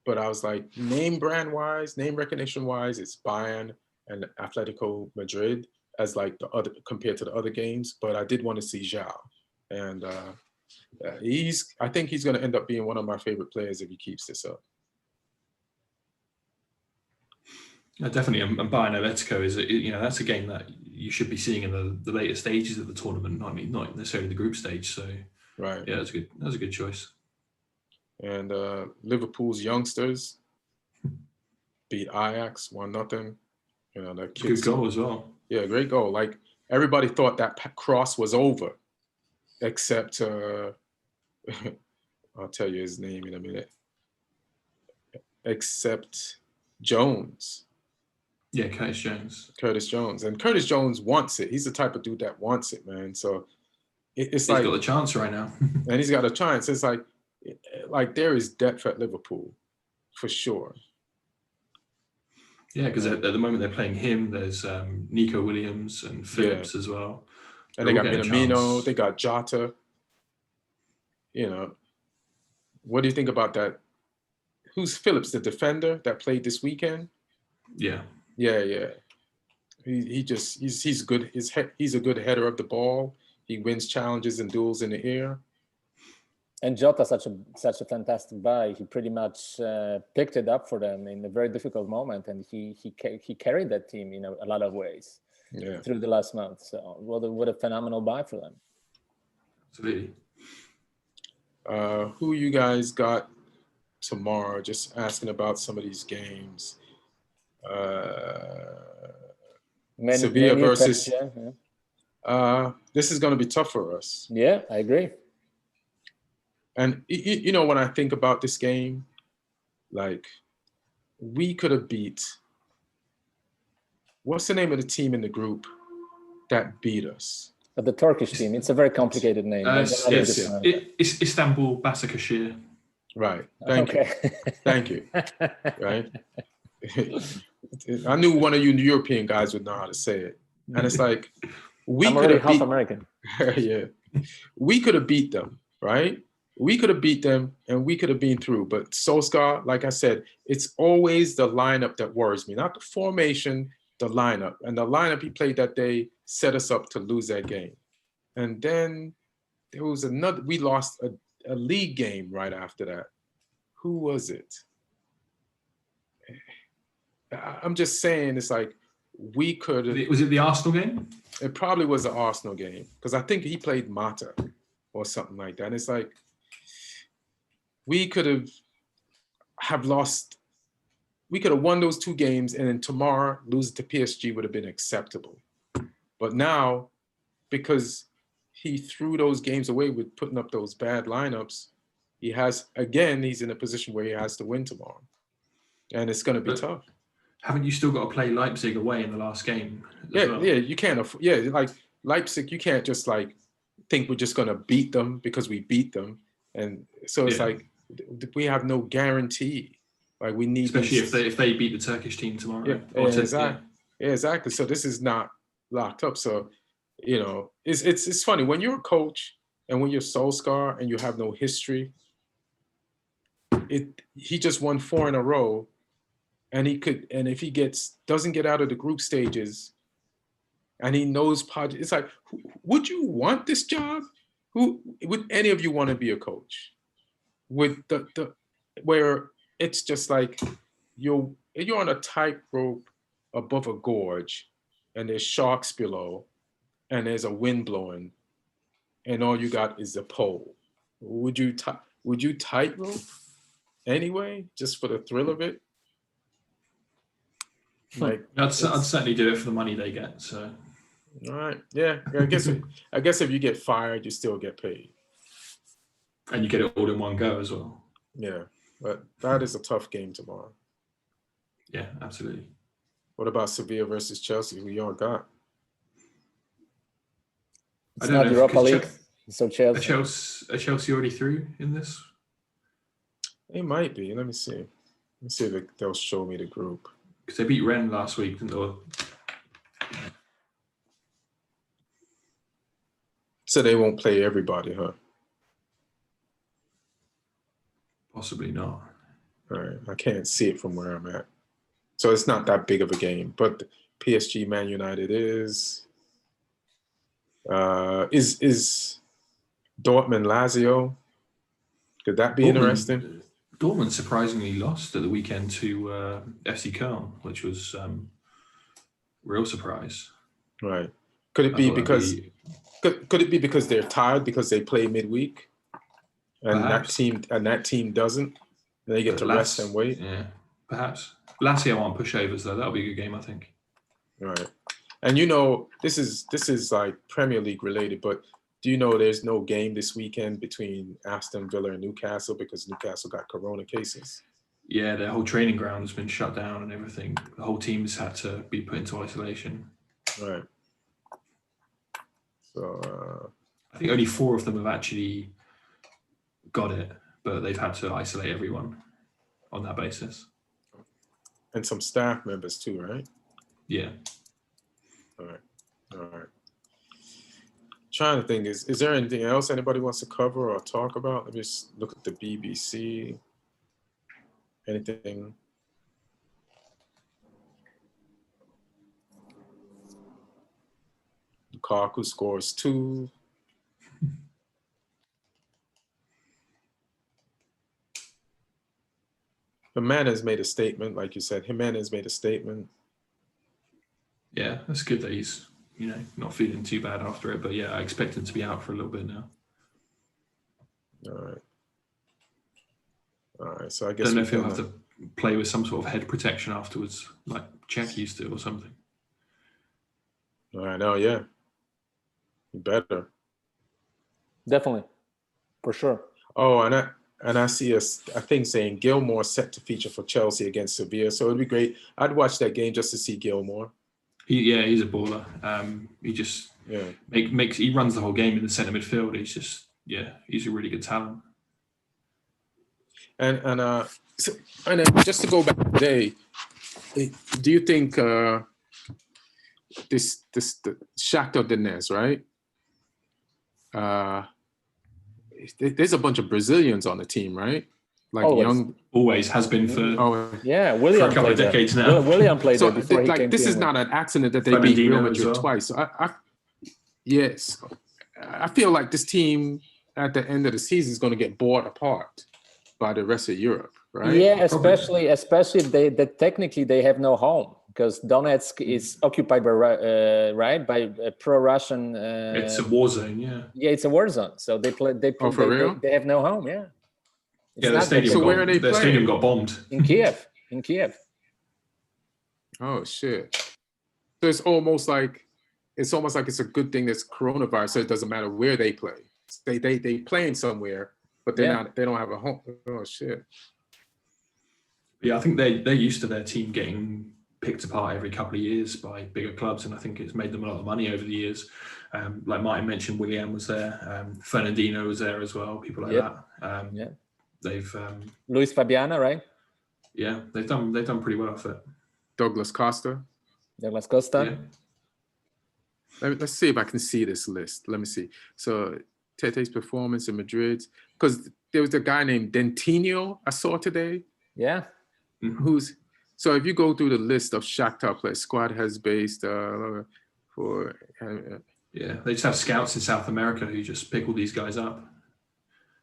But I was like, name brand wise, name recognition wise, it's Bayern and Atletico Madrid as like the other compared to the other games. But I did want to see Zhao, and I think he's going to end up being one of my favorite players if he keeps this up. Definitely, and Bayern Atletico is that's a game that you should be seeing in the later stages of the tournament. I mean, not necessarily the group stage. So Right. yeah, that was a good choice. And Liverpool's youngsters beat Ajax 1-0. You know, that Good goal as well. Yeah, great goal. Like everybody thought that cross was over, except I'll tell you his name in a minute. Except Jones. Yeah, Curtis Jones. And Curtis Jones wants it. He's the type of dude that wants it, man. So it's he's got a chance right now. And he's got a chance. It's like there is depth at Liverpool, for sure. Yeah, because at the moment they're playing him. There's Nico Williams and Phillips as well. And they got Minamino. They got Jota. You know, what do you think about that? Who's Phillips, the defender that played this weekend? Yeah. He's good. He's a good header of the ball. He wins challenges and duels in the air. And Jota, such a fantastic buy. He pretty much picked it up for them in a very difficult moment, and he carried that team in a lot of ways through the last month. So what a phenomenal buy for them. Absolutely. Who you guys got tomorrow? Just asking about some of these games. Sevilla versus. This is going to be tough for us. Yeah, I agree. And you know, when I think about this game, like we could have beat. What's the name of the team in the group that beat us? The Turkish team. It's a very complicated name. It's Istanbul Basaksehir. Right. Thank you. Thank you. Right. I knew one of you European guys would know how to say it, and it's like I'm already half American. Yeah, we could have beat them, right? We could have beat them, and we could have been through. But Solskjaer, like I said, it's always the lineup that worries me, not the formation, the lineup. And the lineup he played that day set us up to lose that game. And then there was another. We lost a league game right after that. Who was it? I'm just saying, it's like we could. Was it the Arsenal game? It probably was the Arsenal game because I think he played Mata or something like that. And it's like we could have lost. We could have won those two games, and then tomorrow losing to PSG would have been acceptable. But now, because he threw those games away with putting up those bad lineups, he's in a position where he has to win tomorrow, and it's going to be tough. Haven't you still got to play Leipzig away in the last game? Yeah, you can't. Like Leipzig, you can't just like think we're just going to beat them because we beat them, and so it's like we have no guarantee. Like we need, especially if they beat the Turkish team tomorrow. Exactly. So this is not locked up. So you know, it's funny when you're a coach and when you're Solskjaer and you have no history. He just won 4 in a row. And if he doesn't get out of the group stages, and he knows it's like, would you want this job? Would any of you want to be a coach? With where it's just like you're on a tightrope above a gorge, and there's sharks below, and there's a wind blowing, and all you got is a pole. Would you tightrope anyway, just for the thrill of it? Like I'd certainly do it for the money they get. So, all right, yeah. I guess if you get fired, you still get paid, and you get it all in one go as well. Yeah, but that is a tough game tomorrow. Yeah, absolutely. What about Sevilla versus Chelsea? Who y'all got? It's not Europa League. So Chelsea. Are Chelsea already through in this? They might be. Let me see. Let me see if they'll show me the group. Because they beat Rant last week, didn't they? So they won't play everybody, huh? Possibly not. All right. I can't see it from where I'm at. So it's not that big of a game. But PSG Man United is Dortmund Lazio. Could that be interesting? Dortmund surprisingly lost at the weekend to FC Köln, which was real surprise. Right. Could it be because could it be because they're tired because they play midweek, and perhaps. that team doesn't, and they get to rest and wait? Yeah, perhaps. Lazio aren't pushovers though. That'll be a good game, I think. Right. And this is like Premier League related, but do you know there's no game this weekend between Aston Villa and Newcastle because Newcastle got corona cases? Yeah, their whole training ground has been shut down and everything. The whole team's had to be put into isolation. Right. So I think only 4 of them have actually got it, but they've had to isolate everyone on that basis. And some staff members too, right? Yeah. All right. Trying to think, is there anything else anybody wants to cover or talk about? Let me just look at the BBC. Anything? Lukaku scores 2. Jimenez made a statement, like you said. Jimenez made a statement. Yeah, that's good that he's, not feeling too bad after it. But yeah, I expect him to be out for a little bit now. All right. So I guess I don't know if he'll have to play with some sort of head protection afterwards, like Czech used to or something. I know, yeah. You better. Definitely. For sure. Oh, and I see a thing saying Gilmore set to feature for Chelsea against Sevilla. So it'd be great. I'd watch that game just to see Gilmore. He's a baller. He just he runs the whole game in the centre midfield. He's a really good talent. And just to go back today, do you think the Shakhtar Donetsk, right? There's a bunch of Brazilians on the team, right? Like always has been for William for a couple of decades now. William played there before he came. This is not an accident that they beat Real Madrid twice. So I feel like this team at the end of the season is going to get bored apart by the rest of Europe, right? Yeah, especially they technically they have no home because Donetsk is occupied by a pro-Russian. It's a war zone, yeah. Yeah, it's a war zone. So they for real? They have no home, yeah. Their stadium got bombed. In Kiev. Oh shit. So it's almost like it's a good thing that's coronavirus, so it doesn't matter where they play. They playing somewhere, but they don't have a home. Oh shit. Yeah, I think they're used to their team getting picked apart every couple of years by bigger clubs, and I think it's made them a lot of money over the years. Like Martin mentioned, Willian was there, Fernandinho was there as well, people like that. They've Luis Fabiana, right? Yeah, they've done pretty well off it. Douglas Costa. Yeah. Let's see if I can see this list. Let me see. So Tete's performance in Madrid, because there was a guy named Dentinho I saw today. Yeah. So if you go through the list of Shakhtar players, squad has based they just have scouts in South America who just pick all these guys up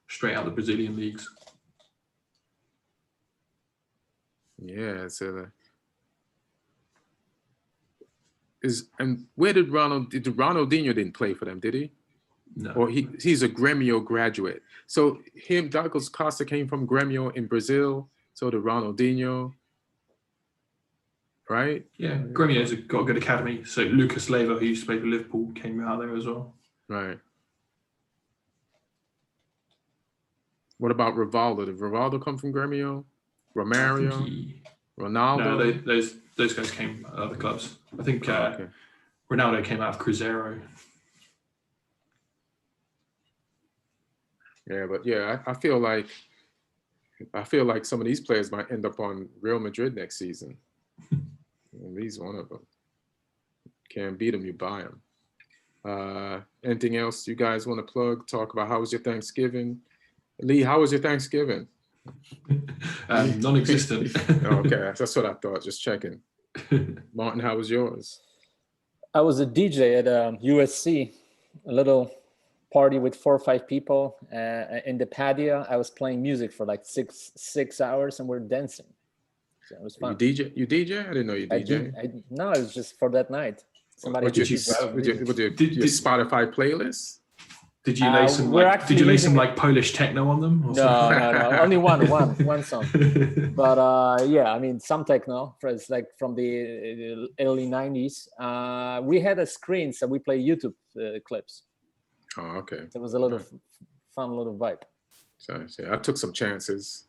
straight out of the Brazilian leagues. Yeah, so where did Ronaldinho didn't play for them, did he? No. Or he's a Grêmio graduate. So Douglas Costa came from Grêmio in Brazil, so did Ronaldinho. Right? Yeah, Grêmio's got a good academy. So Lucas Leiva, who used to play for Liverpool, came out there as well. Right. What about Rivaldo? Did Rivaldo come from Grêmio? Romario? Ronaldo? No, those guys came out of other clubs. I think Ronaldo came out of Cruzeiro. Yeah, but yeah, I feel like some of these players might end up on Real Madrid next season. At least one of them. Can't beat them, you buy them. Anything else you guys want to plug? Talk about how was your Thanksgiving? Lee, how was your Thanksgiving? Non-existent. Okay, that's what I thought. Just checking. Martin, how was yours? I was a DJ at USC, a little party with 4 or 5 people in the patio. I was playing music for like six hours, and we're dancing. So it was fun. You DJ? I didn't know you DJ. No, it was just for that night. Somebody With your Spotify playlist? Did you lay some like Polish techno on them? Or no. Only one song. But yeah, I mean some techno. It's like from the early 90s. We had a screen, so we play YouTube clips. Oh, okay. So it was a lot of fun, little vibe. So I took some chances,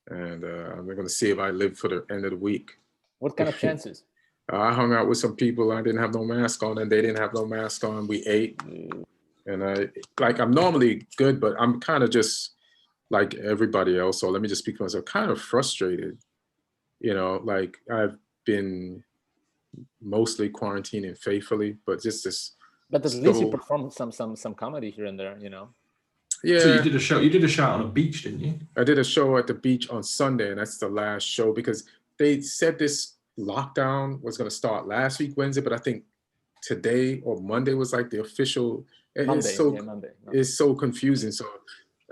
and I'm going to see if I live for the end of the week. What kind of chances? I hung out with some people. I didn't have no mask on, and they didn't have no mask on. We ate, and I'm normally good, but I'm kind of just like everybody else. So let me just speak for myself. Kind of frustrated, like I've been mostly quarantining faithfully, but just this. But at least you performed some comedy here and there, Yeah. So you did a show. You did a show on a beach, didn't you? I did a show at the beach on Sunday, and that's the last show because they said this lockdown was going to start last week Wednesday, but I think today or Monday was like the official. Monday. It's so confusing. So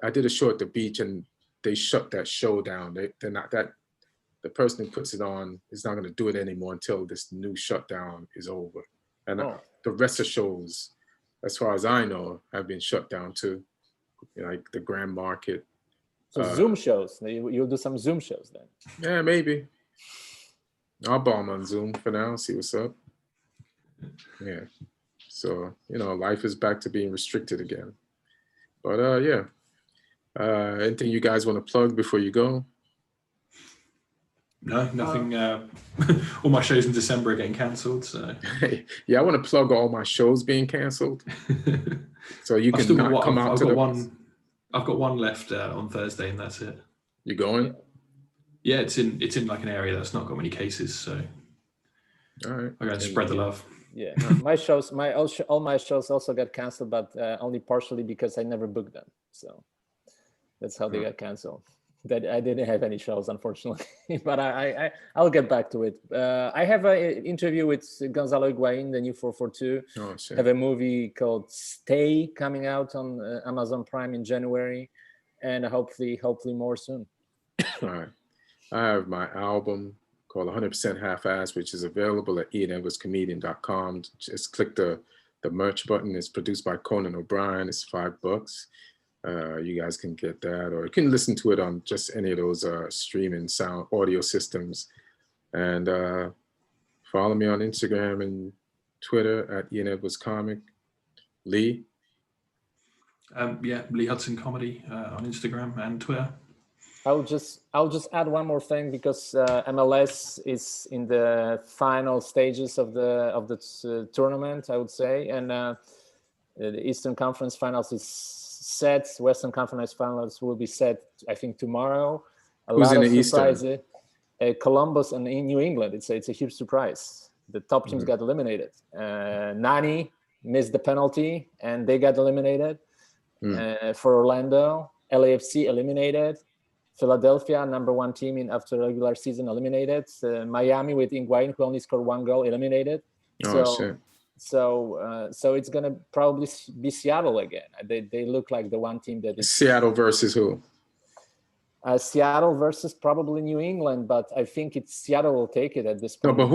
I did a show at the beach, and they shut that show down. They're not that. The person who puts it on is not going to do it anymore until this new shutdown is over. And the rest of shows, as far as I know, have been shut down too, like the Grand Market. So Zoom shows. You'll do some Zoom shows then. Yeah, maybe. I'll bomb on Zoom for now, see what's up. Yeah. So, life is back to being restricted again. But yeah. Anything you guys want to plug before you go? No, nothing. All my shows in December are getting cancelled. So yeah, I want to plug all my shows being cancelled. So you can come out to the. I've got one left on Thursday, and that's it. You going? Yeah, it's in like an area that's not got many cases, so all right. I'm going to spread the love. Yeah, my shows, all my shows also got canceled, but only partially because I never booked them. So that's how they got canceled. That I didn't have any shows, unfortunately, but I'll get back to it. I have an interview with Gonzalo Higuain, the new 442. Oh, shit. I have a movie called Stay coming out on Amazon Prime in January, and hopefully more soon. All right. I have my album called 100% Half-Ass, which is available at ianedwardscomedian.com. Just click the merch button. It's produced by Conan O'Brien. It's $5. You guys can get that, or you can listen to it on just any of those streaming sound audio systems. And follow me on Instagram and Twitter at Ian Edwards Comic. Lee? Lee Hudson Comedy on Instagram and Twitter. I'll just add one more thing because MLS is in the final stages of the tournament, I would say, and the Eastern Conference Finals is set. Western Conference Finals will be set, I think, tomorrow. Who's in the Eastern? Columbus and in New England. It's a huge surprise. The top teams got eliminated. Nani missed the penalty, and they got eliminated. For Orlando, LAFC eliminated. Philadelphia, number 1 team after regular season, eliminated. Miami with Higuain, who only scored 1 goal, eliminated. Shit. So it's gonna probably be Seattle again. They look like the one team that is Seattle versus who? Seattle versus probably New England, but I think it's Seattle will take it at this point. No, but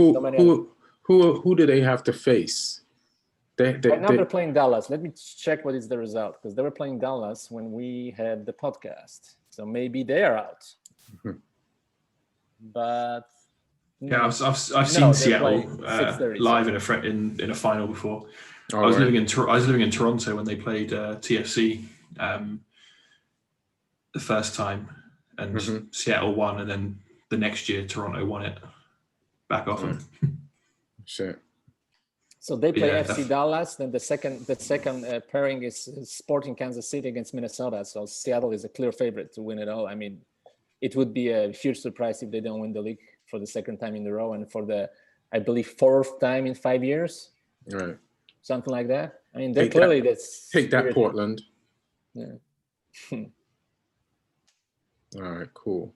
who do they have to face? Right now they're playing Dallas. Let me check what is the result, because they were playing Dallas when we had the podcast. So maybe they are out. But yeah, I've seen Seattle live in a final before. I was living in Toronto when they played TFC the first time, and Seattle won, and then the next year Toronto won it back off them. Shit. So they play Yeah, FC Dallas. Then the second pairing is Sporting Kansas City against Minnesota. So Seattle is a clear favorite to win it all. I mean, it would be a huge surprise if they don't win the league for the second time in a row and for the, I believe, fourth time in 5 years. Right. Something like that. I mean, they're Take clearly that, that's take that, Portland. Yeah. All right, cool.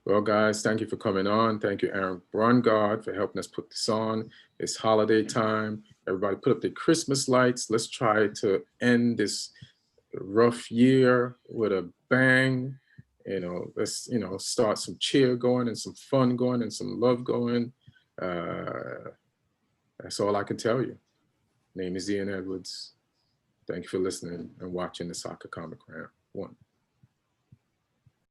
Well, guys, thank you for coming on. Thank you, Aaron Brungardt, for helping us put this on. It's holiday time. Everybody put up their Christmas lights. Let's try to end this rough year with a bang. Let's, start some cheer going and some fun going and some love going. That's all I can tell you. Name is Ian Edwards. Thank you for listening and watching the Soccer Comic Round 1.